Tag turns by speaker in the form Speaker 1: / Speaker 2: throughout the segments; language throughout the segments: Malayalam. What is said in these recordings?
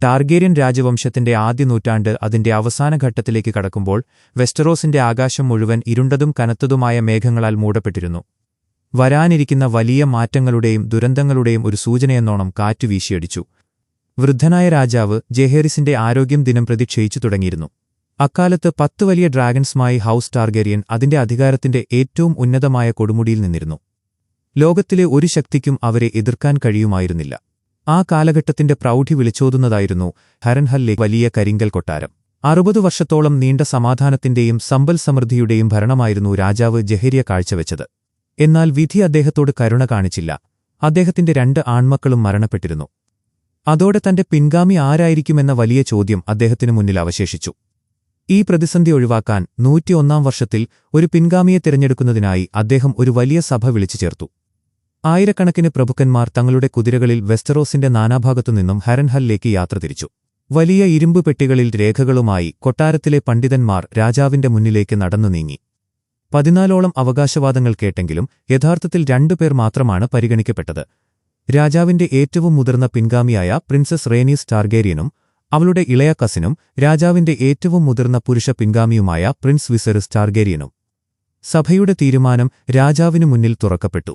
Speaker 1: ടാർഗേര്യൻ രാജവംശത്തിന്റെ ആദ്യ നൂറ്റാണ്ട് അതിന്റെ അവസാന ഘട്ടത്തിലേക്ക് കടക്കുമ്പോൾ വെസ്റ്ററോസിന്റെ ആകാശം മുഴുവൻ ഇരുണ്ടതും കനത്തതുമായ മേഘങ്ങളാൽ മൂടപ്പെട്ടിരുന്നു. വരാനിരിക്കുന്ന വലിയ മാറ്റങ്ങളുടെയും ദുരന്തങ്ങളുടെയും ഒരു സൂചനയെന്നോണം കാറ്റു വീശിയടിച്ചു. വൃദ്ധനായ രാജാവ് ജെഹേരിസിന്റെ ആരോഗ്യം ദിനംപ്രതി ക്ഷയിച്ചു തുടങ്ങിയിരുന്നു. അക്കാലത്ത് 10 വലിയ ഡ്രാഗൺസുമായി ഹൌസ് ടാർഗേരിയൻ അതിന്റെ അധികാരത്തിന്റെ ഏറ്റവും ഉന്നതമായ കൊടുമുടിയിൽ നിന്നിരുന്നു. ലോകത്തിലെ ഒരു ശക്തിക്കും അവരെ എതിർക്കാൻ കഴിയുമായിരുന്നില്ല. ആ കാലഘട്ടത്തിന്റെ പ്രൗഢി വിളിച്ചോതുന്നതായിരുന്നു ഹരൻഹലിലെ വലിയ കരിങ്കൽ കൊട്ടാരം. 60 വർഷത്തോളം നീണ്ട സമാധാനത്തിന്റെയും സമ്പൽ സമൃദ്ധിയുടെയും ഭരണമായിരുന്നു രാജാവ് ജെഹേരിയ കാഴ്ചവെച്ചത്. എന്നാൽ വിധി അദ്ദേഹത്തോട് കരുണ കാണിച്ചില്ല. അദ്ദേഹത്തിന്റെ 2 ആൺമക്കളും മരണപ്പെട്ടിരുന്നു. അതോടെ തന്റെ പിൻഗാമി ആരായിരിക്കുമെന്ന വലിയ ചോദ്യം അദ്ദേഹത്തിനു മുന്നിൽ അവശേഷിച്ചു. ഈ പ്രതിസന്ധി ഒഴിവാക്കാൻ 101-ാം വർഷത്തിൽ ഒരു പിൻഗാമിയെ തിരഞ്ഞെടുക്കുന്നതിനായി അദ്ദേഹം ഒരു വലിയ സഭ വിളിച്ചു ചേർത്തു. ആയിരക്കണക്കിന് പ്രഭുക്കന്മാർ തങ്ങളുടെ കുതിരകളിൽ വെസ്റ്ററോസിന്റെ നാനാഭാഗത്തുനിന്നും ഹരൻഹലിലേക്ക് യാത്ര തിരിച്ചു. വലിയ ഇരുമ്പ് പെട്ടികളിൽ രേഖകളുമായി കൊട്ടാരത്തിലെ പണ്ഡിതന്മാർ രാജാവിന്റെ മുന്നിലേക്ക് നടന്നു നീങ്ങി. 14ഓളം അവകാശവാദങ്ങൾ കേട്ടെങ്കിലും യഥാർത്ഥത്തിൽ 2 പേർ മാത്രമാണ് പരിഗണിക്കപ്പെട്ടത്. രാജാവിന്റെ ഏറ്റവും മുതിർന്ന പിൻഗാമിയായ പ്രിൻസസ് റേനീസ് ടാർഗേരിയനും അവളുടെ ഇളയ കസിനും രാജാവിന്റെ ഏറ്റവും മുതിർന്ന പുരുഷ പിൻഗാമിയുമായ പ്രിൻസ് വിസെറിസ് ടാർഗേരിയനും. സഭയുടെ തീരുമാനം രാജാവിനു മുന്നിൽ തുറക്കപ്പെട്ടു.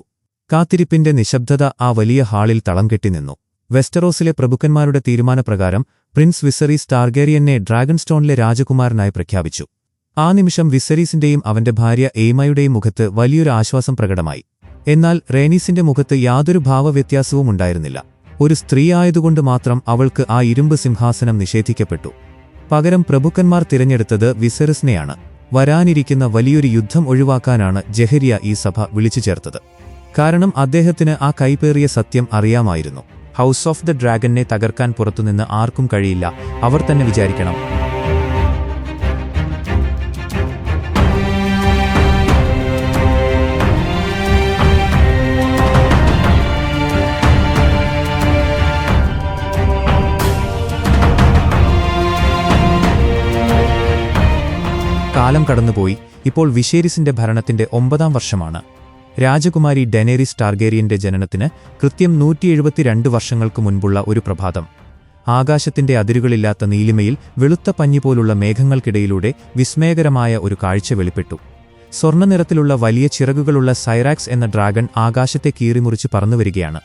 Speaker 1: കാത്തിരിപ്പിന്റെ നിശബ്ദത ആ വലിയ ഹാളിൽ തളം കെട്ടിനിന്നു. വെസ്റ്ററോസിലെ പ്രഭുക്കന്മാരുടെ തീരുമാനപ്രകാരം പ്രിൻസ് വിസെറീസ് ടാർഗേരിയനെ ഡ്രാഗൺസ്റ്റോണിലെ രാജകുമാരനായി പ്രഖ്യാപിച്ചു. ആ നിമിഷം വിസെറീസിന്റെയും അവന്റെ ഭാര്യ എയ്മയുടെയും മുഖത്ത് വലിയൊരു ആശ്വാസം പ്രകടമായി. എന്നാൽ റേനീസിന്റെ മുഖത്ത് യാതൊരു ഭാവവ്യത്യാസവും ഉണ്ടായിരുന്നില്ല. ഒരു സ്ത്രീ ആയതുകൊണ്ട് മാത്രം അവൾക്ക് ആ ഇരുമ്പ് സിംഹാസനം നിഷേധിക്കപ്പെട്ടു. പകരം പ്രഭുക്കന്മാർ തിരഞ്ഞെടുത്തത് വിസെറിസിനെയാണ്. വരാനിരിക്കുന്ന വലിയൊരു യുദ്ധം ഒഴിവാക്കാനാണ് ജെഹേരിയ ഈ സഭ വിളിച്ചു ചേർത്തത്. കാരണം അദ്ദേഹത്തിന് ആ കൈപ്പേറിയ സത്യം അറിയാമായിരുന്നു. ഹൌസ് ഓഫ് ദ ഡ്രാഗനെ തകർക്കാൻ പുറത്തുനിന്ന് ആർക്കും കഴിയില്ല. അവർ തന്നെ വിചാരിക്കണം. കാലം കടന്നുപോയി. ഇപ്പോൾ വിസെറിസിന്റെ ഭരണത്തിന്റെ 9-ാം വർഷമാണ്. രാജകുമാരി ഡെനേരിസ് ടാർഗേരിയന്റെ ജനനത്തിന് കൃത്യം 172 വർഷങ്ങൾക്ക് മുൻപുള്ള ഒരു പ്രഭാതം. ആകാശത്തിന്റെ അതിരുകളില്ലാത്ത നീലിമയിൽ വെളുത്ത പഞ്ഞിപോലുള്ള മേഘങ്ങൾക്കിടയിലൂടെ വിസ്മയകരമായ ഒരു കാഴ്ച വെളിപ്പെട്ടു. സ്വർണ്ണനിറത്തിലുള്ള വലിയ ചിറകുകളുള്ള സൈറാക്സ് എന്ന ഡ്രാഗൺ ആകാശത്തെ കീറിമുറിച്ച് പറന്നുവരികയാണ്.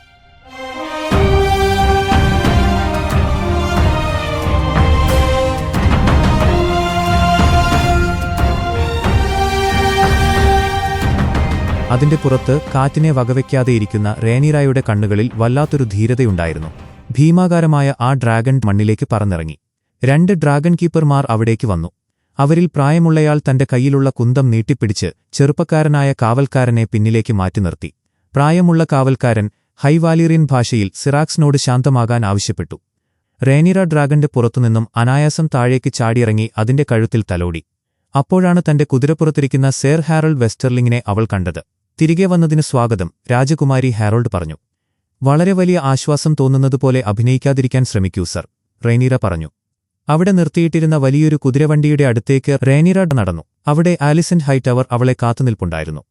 Speaker 1: അതിന്റെ പുറത്ത് കാറ്റിനെ വകവയ്ക്കാതെയിരിക്കുന്ന റേനീറായുടെ കണ്ണുകളിൽ വല്ലാത്തൊരു ധീരതയുണ്ടായിരുന്നു. ഭീമാകാരമായ ആ ഡ്രാഗൺ മണ്ണിലേക്ക് പറന്നിറങ്ങി. 2 ഡ്രാഗൺ കീപ്പർമാർ അവിടേക്ക് വന്നു. അവരിൽ പ്രായമുള്ളയാൾ തന്റെ കയ്യിലുള്ള കുന്തം നീട്ടിപ്പിടിച്ച് ചെറുപ്പക്കാരനായ കാവൽക്കാരനെ പിന്നിലേക്ക് മാറ്റി നിർത്തി. പ്രായമുള്ള കാവൽക്കാരൻ ഹൈവാലീറിയൻ ഭാഷയിൽ സിറാക്സിനോട് ശാന്തമാകാൻ ആവശ്യപ്പെട്ടു. റേനീറ ഡ്രാഗന്റെ പുറത്തുനിന്നും അനായാസം താഴേക്ക് ചാടിയിറങ്ങി അതിന്റെ കഴുത്തിൽ തലോടി. അപ്പോഴാണ് തന്റെ കുതിരപ്പുറത്തിരിക്കുന്ന സേർ ഹാരോൾഡ് വെസ്റ്റർലിങ്ങിനെ അവൾ കണ്ടത്. തിരികെ വന്നതിന് സ്വാഗതം, രാജകുമാരി ഹാരോൾഡ് പറഞ്ഞു. വളരെ വലിയ ആശ്വാസം തോന്നുന്നതുപോലെ അഭിനയിക്കാതിരിക്കാൻ ശ്രമിക്കൂ സർ, റേനീറ പറഞ്ഞു. അവിടെ നിർത്തിയിട്ടിരുന്ന വലിയൊരു കുതിരവണ്ടിയുടെ അടുത്തേക്ക് റേനീറ നടന്നു. അവിടെ ആലിസന്റ് ഹൈടവർ അവളെ കാത്തുനിൽപ്പുണ്ടായിരുന്നു.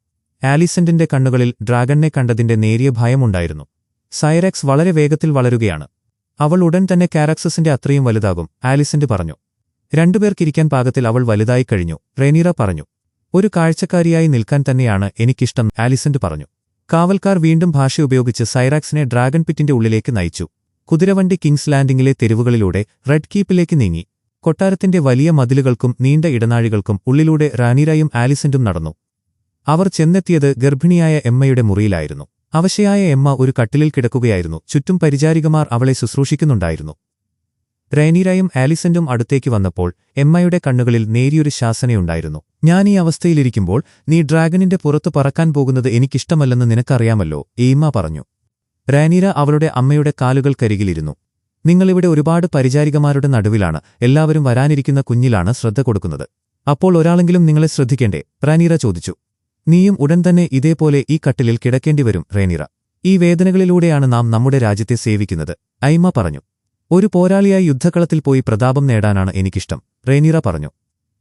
Speaker 1: ആലിസന്റിന്റെ കണ്ണുകളിൽ ഡ്രാഗനെ കണ്ടതിന്റെ നേരിയ ഭയമുണ്ടായിരുന്നു. സൈറാക്സ് വളരെ വേഗത്തിൽ വളരുകയാണ്. അവൾ ഉടൻ തന്നെ കാരാക്സസിന്റെ അത്രയും വലുതാകും, ആലിസന്റ് പറഞ്ഞു. 2 പേർക്കിരിക്കാൻ പാകത്തിൽ അവൾ വലുതായി കഴിഞ്ഞു, റേനീറ പറഞ്ഞു. ഒരു കാഴ്ചക്കാരിയായി നിൽക്കാൻ തന്നെയാണ് എനിക്കിഷ്ടം, ആലിസന്റ് പറഞ്ഞു. കാവൽക്കാർ വീണ്ടും ഭാഷ ഉപയോഗിച്ച് സൈറാക്സിനെ ഡ്രാഗൺ പിറ്റിന്റെ ഉള്ളിലേക്ക് നയിച്ചു. കുതിരവണ്ടി കിങ്സ് ലാൻഡിംഗിലെ തെരുവുകളിലൂടെ റെഡ് കീപ്പിലേക്ക് നീങ്ങി. കൊട്ടാരത്തിന്റെ വലിയ മതിലുകൾക്കും നീണ്ട ഇടനാഴികൾക്കും ഉള്ളിലൂടെ റാനീറയും ആലിസന്റും നടന്നു. അവർ ചെന്നെത്തിയത് ഗർഭിണിയായ എമ്മയുടെ മുറിയിലായിരുന്നു. അവശയായ എമ്മ ഒരു കട്ടിലിൽ കിടക്കുകയായിരുന്നു. ചുറ്റും പരിചാരികമാർ അവളെ ശുശ്രൂഷിക്കുന്നുണ്ടായിരുന്നു. റേനീറയും ആലിസന്റും അടുത്തേക്ക് വന്നപ്പോൾ എമ്മയുടെ കണ്ണുകളിൽ നേരിയൊരു ശാസനയുണ്ടായിരുന്നു. ഞാൻ ഈ അവസ്ഥയിലിരിക്കുമ്പോൾ നീ ഡ്രാഗണിന്റെ പുറത്ത് പറക്കാൻ പോകുന്നത് എനിക്കിഷ്ടമല്ലെന്ന് നിനക്കറിയാമല്ലോ, എമ്മ പറഞ്ഞു. റാനീറ അവളുടെ അമ്മയുടെ കാലുകൾക്കരികിലിരുന്നു. നിങ്ങളിവിടെ ഒരുപാട് പരിചാരികമാരുടെ നടുവിലാണ്. എല്ലാവരും വരാനിരിക്കുന്ന കുഞ്ഞിലാണ് ശ്രദ്ധ കൊടുക്കുന്നത്. അപ്പോൾ ഒരാളെങ്കിലും നിങ്ങളെ ശ്രദ്ധിക്കേണ്ടേ, റാനീറ ചോദിച്ചു. നീയും ഉടൻ തന്നെ ഇതേപോലെ ഈ കട്ടിലിൽ കിടക്കേണ്ടിവരും, റേനീറ. ഈ വേദനകളിലൂടെയാണ് നാം നമ്മുടെ രാജ്യത്തെ സേവിക്കുന്നത്, ഐമ പറഞ്ഞു. ഒരു പോരാളിയായി യുദ്ധക്കളത്തിൽ പോയി പ്രതാപം നേടാനാണ് എനിക്കിഷ്ടം, റേനീറ പറഞ്ഞു.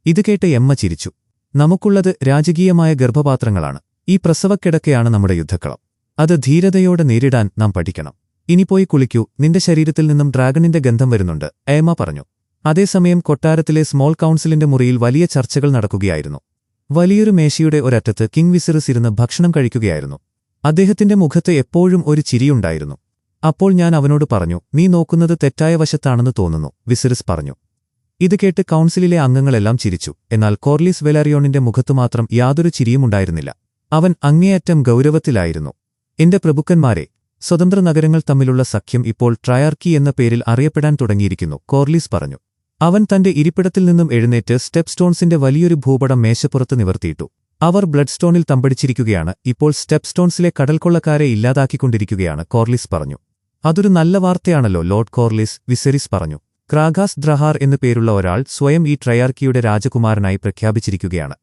Speaker 1: ഇത് കേട്ട് എമ്മ ചിരിച്ചു. നമുക്കുള്ളത് രാജകീയമായ ഗർഭപാത്രങ്ങളാണ്. ഈ പ്രസവക്കിടക്കയാണ് നമ്മുടെ യുദ്ധക്കളം. അത് ധീരതയോടെ നേരിടാൻ നാം പഠിക്കണം. ഇനി പോയി കുളിക്കൂ, നിന്റെ ശരീരത്തിൽ നിന്നും ഡ്രാഗണിന്റെ ഗന്ധം വരുന്നുണ്ട്, ഏമ പറഞ്ഞു. അതേസമയം കൊട്ടാരത്തിലെ സ്മോൾ കൗൺസിലിന്റെ മുറിയിൽ വലിയ ചർച്ചകൾ നടക്കുകയായിരുന്നു. വലിയൊരു മേശയുടെ ഒരറ്റത്ത് കിങ് വിസിറിസ് ഇരുന്ന് ഭക്ഷണം കഴിക്കുകയായിരുന്നു. അദ്ദേഹത്തിന്റെ മുഖത്ത് എപ്പോഴും ഒരു ചിരിയുണ്ടായിരുന്നു. അപ്പോൾ ഞാൻ അവനോട് പറഞ്ഞു, നീ നോക്കുന്നത് തെറ്റായ വശത്താണെന്ന് തോന്നുന്നു, വിസിറിസ് പറഞ്ഞു. ഇത് കേട്ട് കൗൺസിലിലെ അംഗങ്ങളെല്ലാം ചിരിച്ചു. എന്നാൽ കോർലിസ് വെലാറിയോണിന്റെ മുഖത്തുമാത്രം യാതൊരു ചിരിയുമുണ്ടായിരുന്നില്ല. അവൻ അങ്ങേയറ്റം ഗൗരവത്തിലായിരുന്നു. എന്റെ പ്രഭുക്കന്മാരെ, സ്വതന്ത്ര നഗരങ്ങൾ തമ്മിലുള്ള സഖ്യം ഇപ്പോൾ ട്രയാർക്കി എന്ന പേരിൽ അറിയപ്പെടാൻ തുടങ്ങിയിരിക്കുന്നു, കോർലിസ് പറഞ്ഞു. അവൻ തന്റെ ഇരിപ്പിടത്തിൽ നിന്നും എഴുന്നേറ്റ് സ്റ്റെപ്പ് സ്റ്റോൺസിന്റെ വലിയൊരു ഭൂപടം മേശപ്പുറത്ത് നിവർത്തിയിട്ടു. അവർ ബ്ലഡ് സ്റ്റോണിൽ തമ്പടിച്ചിരിക്കുകയാണ്. ഇപ്പോൾ സ്റ്റെപ്പ് സ്റ്റോൺസിലെ കടൽക്കൊള്ളക്കാരെ ഇല്ലാതാക്കിക്കൊണ്ടിരിക്കുകയാണ്, കോർലിസ് പറഞ്ഞു. അതൊരു നല്ല വാർത്തയാണല്ലോ ലോർഡ് കോർലിസ്, വിസെരിസ് പറഞ്ഞു. ക്രാഗാസ് ദ്രഹാർ എന്നു പേരുള്ള ഒരാൾ സ്വയം ഈ ട്രയാർക്കിയുടെ രാജകുമാരനായി പ്രഖ്യാപിച്ചിരിക്കുകയാണ്.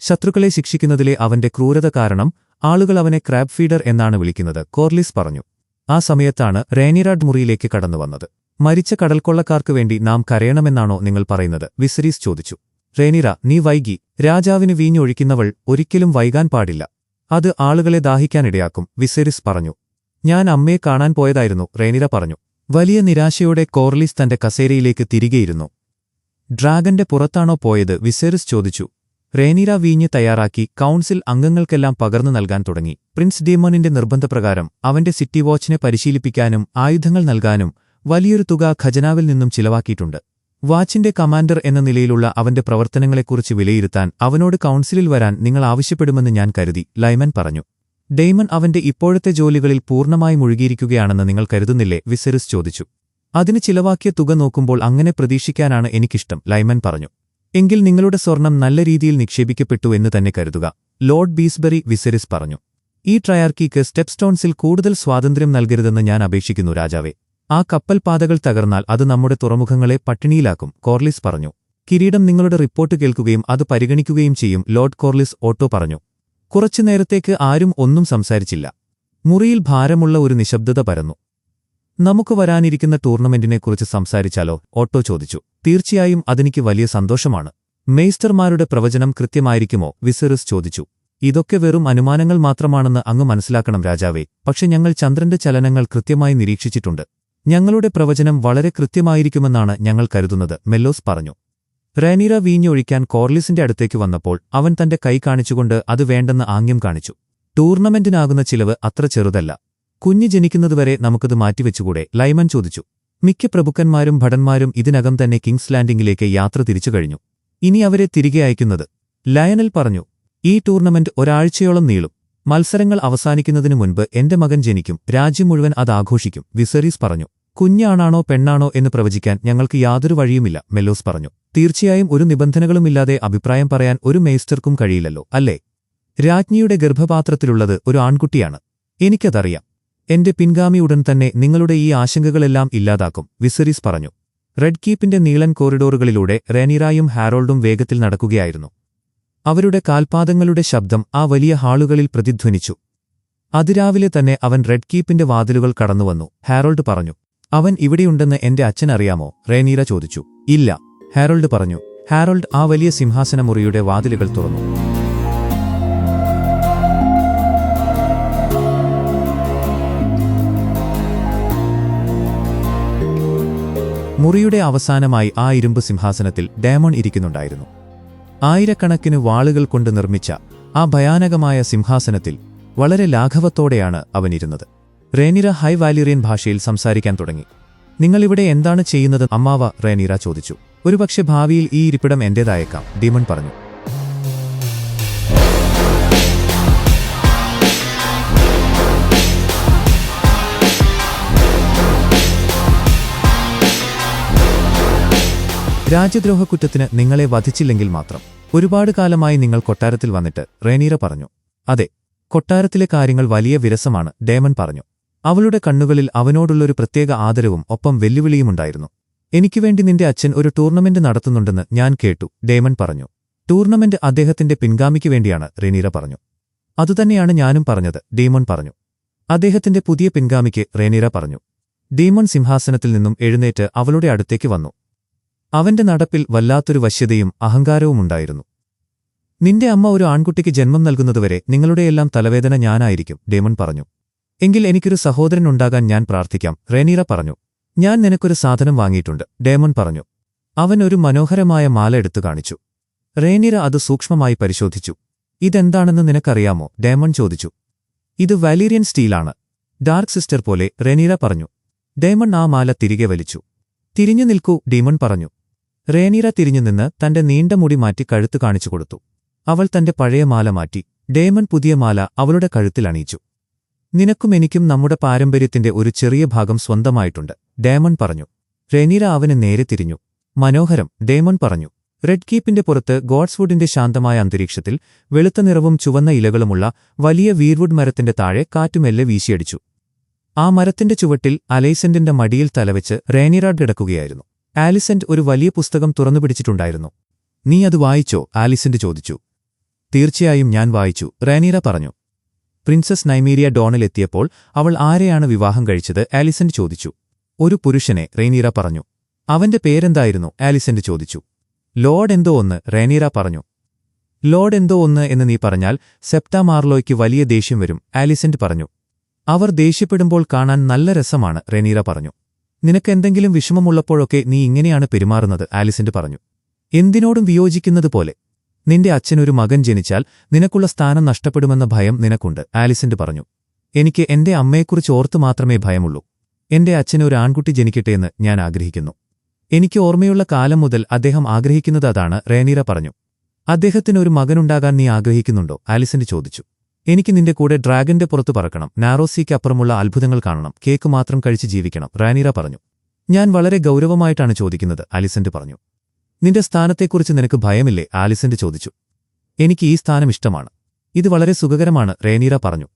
Speaker 1: ശത്രുക്കളെ ശിക്ഷിക്കുന്നതിലെ അവന്റെ ക്രൂരത കാരണം ആളുകൾ അവനെ ക്രാബ് ഫീഡർ എന്നാണ് വിളിക്കുന്നത്, കോർലിസ് പറഞ്ഞു. ആ സമയത്താണ് റേനിറാഡ് മുറിയിലേക്ക് കടന്നുവന്നത്. മരിച്ച കടൽക്കൊള്ളക്കാർക്ക് വേണ്ടി നാം കരയണമെന്നാണോ നിങ്ങൾ പറയുന്നത്, വിസെരീസ് ചോദിച്ചു. റേനിറ, നീ വൈകി. രാജാവിന് വീഞ്ഞൊഴിക്കുന്നവൾ ഒരിക്കലും വൈകാൻ പാടില്ല. അത് ആളുകളെ ദാഹിക്കാനിടയാക്കും, വിസെരീസ് പറഞ്ഞു. ഞാൻ അമ്മയെ കാണാൻ പോയതായിരുന്നു, റേനിറ പറഞ്ഞു. വലിയ നിരാശയോടെ കോർലിസ് തന്റെ കസേരയിലേക്ക് തിരികെയിരുന്നു. ഡ്രാഗന്റെ പുറത്താണോ പോയത്, വിസെരീസ് ചോദിച്ചു. റേനിറ വീഞ്ഞ് തയ്യാറാക്കി കൗൺസിൽ അംഗങ്ങൾക്കെല്ലാം പകർന്നു നൽകാൻ തുടങ്ങി. പ്രിൻസ് ഡീമോണിന്റെ നിർബന്ധപ്രകാരം അവന്റെ സിറ്റി വാച്ചിനെ പരിശീലിപ്പിക്കാനും ആയുധങ്ങൾ നൽകാനും വലിയൊരു തുക ഖജനാവിൽ നിന്നും ചിലവാക്കിയിട്ടുണ്ട്. വാച്ചിന്റെ കമാൻഡർ എന്ന നിലയിലുള്ള അവന്റെ പ്രവർത്തനങ്ങളെക്കുറിച്ച് വിലയിരുത്താൻ അവനോട് കൗൺസിലിൽ വരാൻ നിങ്ങൾ ആവശ്യപ്പെടുമെന്ന് ഞാൻ കരുതി, ലൈമൻ പറഞ്ഞു. ഡെയ്മൺ അവന്റെ ഇപ്പോഴത്തെ ജോലികളിൽ പൂർണ്ണമായി മുഴുകിയിരിക്കുകയാണെന്ന് നിങ്ങൾ കരുതുന്നില്ലേ, വിസെരിസ് ചോദിച്ചു. അതിന് ചിലവാക്കിയ തുക നോക്കുമ്പോൾ അങ്ങനെ പ്രതീക്ഷിക്കാനാണ് എനിക്കിഷ്ടം, ലൈമൻ പറഞ്ഞു. എങ്കിൽ നിങ്ങളുടെ സ്വർണം നല്ല രീതിയിൽ നിക്ഷേപിക്കപ്പെട്ടു എന്ന് തന്നെ കരുതുക, ലോർഡ് ബീസ്ബറി, വിസെരിസ് പറഞ്ഞു. ഈ ട്രയാർക്കിക്ക് സ്റ്റെപ്പ് സ്റ്റോൺസിൽ കൂടുതൽ സ്വാതന്ത്ര്യം നൽകരുതെന്ന് ഞാൻ അപേക്ഷിക്കുന്നു, രാജാവേ. ആ കപ്പൽ പാതകൾ തകർന്നാൽ അത് നമ്മുടെ തുറമുഖങ്ങളെ പട്ടിണിയിലാക്കും, കോർലിസ് പറഞ്ഞു. കിരീടം നിങ്ങളുടെ റിപ്പോർട്ട് കേൾക്കുകയും അത് പരിഗണിക്കുകയും ചെയ്യും, ലോർഡ് കോർലിസ് ഓട്ടോ പറഞ്ഞു. കുറച്ചുനേരത്തേക്ക് ആരും ഒന്നും സംസാരിച്ചില്ല. മുറിയിൽ ഭാരമുള്ള ഒരു നിശബ്ദത പരന്നു. നമുക്ക് വരാനിരിക്കുന്ന ടൂർണമെന്റിനെക്കുറിച്ച് സംസാരിച്ചാലോ, ഓട്ടോ ചോദിച്ചു. തീർച്ചയായും അതെനിക്ക് വലിയ സന്തോഷമാണ്. മെയ്സ്റ്റർമാരുടെ പ്രവചനം കൃത്യമായിരിക്കുമോ, വിസെറിസ് ചോദിച്ചു. ഇതൊക്കെ വെറും അനുമാനങ്ങൾ മാത്രമാണെന്ന് അങ്ങ് മനസ്സിലാക്കണം, രാജാവേ. പക്ഷെ ഞങ്ങൾ ചന്ദ്രന്റെ ചലനങ്ങൾ കൃത്യമായി നിരീക്ഷിച്ചിട്ടുണ്ട്. ഞങ്ങളുടെ പ്രവചനം വളരെ കൃത്യമായിരിക്കുമെന്നാണ് ഞങ്ങൾ കരുതുന്നത്, മെല്ലോസ് പറഞ്ഞു. റേനിറ വീഞ്ഞൊഴിക്കാൻ കോർലിസിന്റെ അടുത്തേക്ക് വന്നപ്പോൾ അവൻ തന്റെ കൈ കാണിച്ചുകൊണ്ട് അത് വേണ്ടെന്ന് ആംഗ്യം കാണിച്ചു. ടൂർണമെന്റിനാകുന്ന ചിലവ് അത്ര ചെറുതല്ല. കുഞ്ഞ് ജനിക്കുന്നതുവരെ നമുക്കത് മാറ്റിവെച്ചുകൂടെ, ലൈമൻ ചോദിച്ചു. മിക്ക പ്രഭുക്കന്മാരും ഭടന്മാരും ഇതിനകം തന്നെ കിങ്സ് ലാൻഡിംഗിലേക്ക് യാത്ര തിരിച്ചു കഴിഞ്ഞു. ഇനി അവരെ തിരികെ അയക്കുന്നത്, ലയണൽ പറഞ്ഞു. ഈ ടൂർണമെന്റ് ഒരാഴ്ചയോളം നീളും. മത്സരങ്ങൾ അവസാനിക്കുന്നതിനു മുൻപ് എന്റെ മകൻ ജനിക്കും. രാജ്യം മുഴുവൻ അത് ആഘോഷിക്കും, വിസെരീസ് പറഞ്ഞു. കുഞ്ഞാണാണോ പെണ്ണാണോ എന്ന് പ്രവചിക്കാൻ ഞങ്ങൾക്ക് യാതൊരു വഴിയുമില്ല, മെല്ലോസ് പറഞ്ഞു. തീർച്ചയായും ഒരു നിബന്ധനകളുമില്ലാതെ അഭിപ്രായം പറയാൻ ഒരു മേസ്റ്റർക്കും കഴിയില്ലല്ലോ, അല്ലേ? രാജ്ഞിയുടെ ഗർഭപാത്രത്തിലുള്ളത് ഒരു ആൺകുട്ടിയാണ്. എനിക്കതറിയാം. എന്റെ പിൻഗാമി ഉടൻ തന്നെ നിങ്ങളുടെ ഈ ആശങ്കകളെല്ലാം ഇല്ലാതാക്കും, വിസെരീസ് പറഞ്ഞു. റെഡ് കീപ്പിന്റെ നീളൻ കോറിഡോറുകളിലൂടെ റേനിറായും ഹാരോൾഡും വേഗത്തിൽ നടക്കുകയായിരുന്നു. അവരുടെ കാൽപാദങ്ങളുടെ ശബ്ദം ആ വലിയ ഹാളുകളിൽ പ്രതിധ്വനിച്ചു. അതിരാവിലെ തന്നെ അവൻ റെഡ് കീപ്പിന്റെ വാതിലുകൾ കടന്നുവന്നു, ഹാരോൾഡ് പറഞ്ഞു. അവൻ ഇവിടെയുണ്ടെന്ന് എന്റെ അച്ഛനറിയാമോ, റേനീറ ചോദിച്ചു. ഇല്ല, ഹാരോൾഡ് പറഞ്ഞു. ഹാരോൾഡ് ആ വലിയ സിംഹാസനമുറിയുടെ വാതിലുകൾ തുറന്നു. മുറിയുടെ അവസാനമായി ആ ഇരുമ്പ് സിംഹാസനത്തിൽ ഡേമൺ ഇരിക്കുന്നുണ്ടായിരുന്നു. ആയിരക്കണക്കിന് വാളുകൾ കൊണ്ട് നിർമ്മിച്ച ആ ഭയാനകമായ സിംഹാസനത്തിൽ വളരെ ലാഘവത്തോടെയാണ് അവനിരുന്നത്. റേനിറ ഹൈ വാലിറിയൻ ഭാഷയിൽ സംസാരിക്കാൻ തുടങ്ങി. നിങ്ങളിവിടെ എന്താണ് ചെയ്യുന്നത്, അമ്മാവ, റേനിറ ചോദിച്ചു. ഒരുപക്ഷെ ഭാവിയിൽ ഈ ഇരിപ്പിടം എന്റേതായേക്കാം, ഡീമൺ പറഞ്ഞു. രാജ്യദ്രോഹക്കുറ്റത്തിന് നിങ്ങളെ വധിച്ചില്ലെങ്കിൽ മാത്രം. ഒരുപാട് കാലമായി നിങ്ങൾ കൊട്ടാരത്തിൽ വന്നിട്ട്, റേനീറ പറഞ്ഞു. അതെ, കൊട്ടാരത്തിലെ കാര്യങ്ങൾ വലിയ വിരസമാണ്, ഡേമൺ പറഞ്ഞു. അവളുടെ കണ്ണുകളിൽ അവനോടുള്ളൊരു പ്രത്യേക ആദരവും ഒപ്പം വെല്ലുവിളിയുമുണ്ടായിരുന്നു. എനിക്കുവേണ്ടി നിന്റെ അച്ഛൻ ഒരു ടൂർണമെന്റ് നടത്തുന്നുണ്ടെന്ന് ഞാൻ കേട്ടു, ഡേമൺ പറഞ്ഞു. ടൂർണമെന്റ് അദ്ദേഹത്തിന്റെ പിൻഗാമിക്ക് വേണ്ടിയാണ്, റേനീറ പറഞ്ഞു. അതുതന്നെയാണ് ഞാനും പറഞ്ഞത്, ഡീമൺ പറഞ്ഞു. അദ്ദേഹത്തിന്റെ പുതിയ പിൻഗാമിക്ക്, റേനീറ പറഞ്ഞു. ഡീമൺ സിംഹാസനത്തിൽ നിന്നും എഴുന്നേറ്റ് അവളുടെ അടുത്തേക്ക് വന്നു. അവന്റെ നടപ്പിൽ വല്ലാത്തൊരു വശ്യതയും അഹങ്കാരവുമുണ്ടായിരുന്നു. നിന്റെ അമ്മ ഒരു ആൺകുട്ടിക്ക് ജന്മം നൽകുന്നതുവരെ നിങ്ങളുടെയെല്ലാം തലവേദന ഞാനായിരിക്കും, ഡേമൺ പറഞ്ഞു. എങ്കിൽ എനിക്കൊരു സഹോദരനുണ്ടാകാൻ ഞാൻ പ്രാർത്ഥിക്കാം, റേനീറ പറഞ്ഞു. ഞാൻ നിനക്കൊരു സാധനം വാങ്ങിയിട്ടുണ്ട്, ഡേമൺ പറഞ്ഞു. അവൻ ഒരു മനോഹരമായ മാല എടുത്തു കാണിച്ചു. റേനീറ അത് സൂക്ഷ്മമായി പരിശോധിച്ചു. ഇതെന്താണെന്ന് നിനക്കറിയാമോ, ഡേമൺ ചോദിച്ചു. ഇത് വാലീരിയൻ സ്റ്റീലാണ്, ഡാർക്ക് സിസ്റ്റർ പോലെ, റേനീറ പറഞ്ഞു. ഡേമൺ ആ മാല തിരികെ വലിച്ചു. തിരിഞ്ഞു നിൽക്കൂ, ഡീമൺ പറഞ്ഞു. റേനീറ തിരിഞ്ഞുനിന്ന് തന്റെ നീണ്ട മുടി മാറ്റി കഴുത്ത് കാണിച്ചു കൊടുത്തു. അവൾ തന്റെ പഴയ മാല മാറ്റി. ഡേമൺ പുതിയ മാല അവളുടെ കഴുത്തിൽ അണിയിച്ചു. നിനക്കും എനിക്കും നമ്മുടെ പാരമ്പര്യത്തിന്റെ ഒരു ചെറിയ ഭാഗം സ്വന്തമായിട്ടുണ്ട്, ഡേമൺ പറഞ്ഞു. റേനീറ അവന് നേരെ തിരിഞ്ഞു. മനോഹരം, ഡേമൺ പറഞ്ഞു. റെഡ് കീപ്പിന്റെ പുറത്ത് ഗോഡ്സ്വുഡിന്റെ ശാന്തമായ അന്തരീക്ഷത്തിൽ വെളുത്ത നിറവും ചുവന്ന ഇലകളുമുള്ള വലിയ വീർവുഡ് മരത്തിന്റെ താഴെ കാറ്റുമെല്ലെ വീശിയടിച്ചു. ആ മരത്തിന്റെ ചുവട്ടിൽ അലൈസന്റിന്റെ മടിയിൽ തലവെച്ച് റേനീറ കിടക്കുകയായിരുന്നു. ആലിസന്റ് ഒരു വലിയ പുസ്തകം തുറന്നുപിടിച്ചിട്ടുണ്ടായിരുന്നു. നീ അത് വായിച്ചോ, ആലിസന്റ് ചോദിച്ചു. തീർച്ചയായും ഞാൻ വായിച്ചു, റേനീറ പറഞ്ഞു. പ്രിൻസസ് നൈമീരിയ ഡോണിലെത്തിയപ്പോൾ അവൾ ആരെയാണ് വിവാഹം കഴിച്ചത്, ആലിസന്റ് ചോദിച്ചു. ഒരു പുരുഷനെ, റേനീറ പറഞ്ഞു. അവന്റെ പേരെന്തായിരുന്നു, ആലിസന്റ് ചോദിച്ചു. ലോർഡ് എന്തോ ഒന്ന്, റേനീറ പറഞ്ഞു. ലോർഡ് എന്തോ ഒന്ന് എന്ന് നീ പറഞ്ഞാൽ സെപ്റ്റ മാർലോയ്ക്ക് വലിയ ദേഷ്യം വരും, ആലിസന്റ് പറഞ്ഞു. അവർ ദേഷ്യപ്പെടുമ്പോൾ കാണാൻ നല്ല രസമാണ്, റേനീറ പറഞ്ഞു. നിനക്കെന്തെങ്കിലും വിഷമമുള്ളപ്പോഴൊക്കെ നീ ഇങ്ങനെയാണ് പെരുമാറുന്നത്, ആലിസന്റ് പറഞ്ഞു. എന്തിനോടും വിയോജിക്കുന്നത് പോലെ. നിന്റെ അച്ഛനൊരു മകൻ ജനിച്ചാൽ നിനക്കുള്ള സ്ഥാനം നഷ്ടപ്പെടുമെന്ന ഭയം നിനക്കുണ്ട്, ആലിസന്റ് പറഞ്ഞു. എനിക്ക് എന്റെ അമ്മയെക്കുറിച്ച് ഓർത്തു മാത്രമേ ഭയമുള്ളൂ. എന്റെ അച്ഛന് ഒരു ആൺകുട്ടി ജനിക്കട്ടെയെന്ന് ഞാൻ ആഗ്രഹിക്കുന്നു. എനിക്ക് ഓർമ്മയുള്ള കാലം മുതൽ അദ്ദേഹം ആഗ്രഹിക്കുന്നത് അതാണ്, റേനീറ പറഞ്ഞു. അദ്ദേഹത്തിന് ഒരു മകനുണ്ടാകാൻ നീ ആഗ്രഹിക്കുന്നുണ്ടോ, ആലിസന്റ് ചോദിച്ചു. എനിക്ക് നിന്റെ കൂടെ ഡ്രാഗന്റെ പുറത്തു പറക്കണം, നാരോസീക്ക് അപ്പുറമുള്ള അത്ഭുതങ്ങൾ കാണണം, കേക്ക് മാത്രം കഴിച്ച് ജീവിക്കണം, റേനീറ പറഞ്ഞു. ഞാൻ വളരെ ഗൗരവമായിട്ടാണ് ചോദിക്കുന്നത്, ആലിസന്റ് പറഞ്ഞു. നിന്റെ സ്ഥാനത്തെക്കുറിച്ച് നിനക്ക് ഭയമില്ലേ, ആലിസന്റ് ചോദിച്ചു. എനിക്ക് ഈ സ്ഥാനം ഇഷ്ടമാണ്. ഇത് വളരെ സുഖകരമാണ്, റേനീറ പറഞ്ഞു.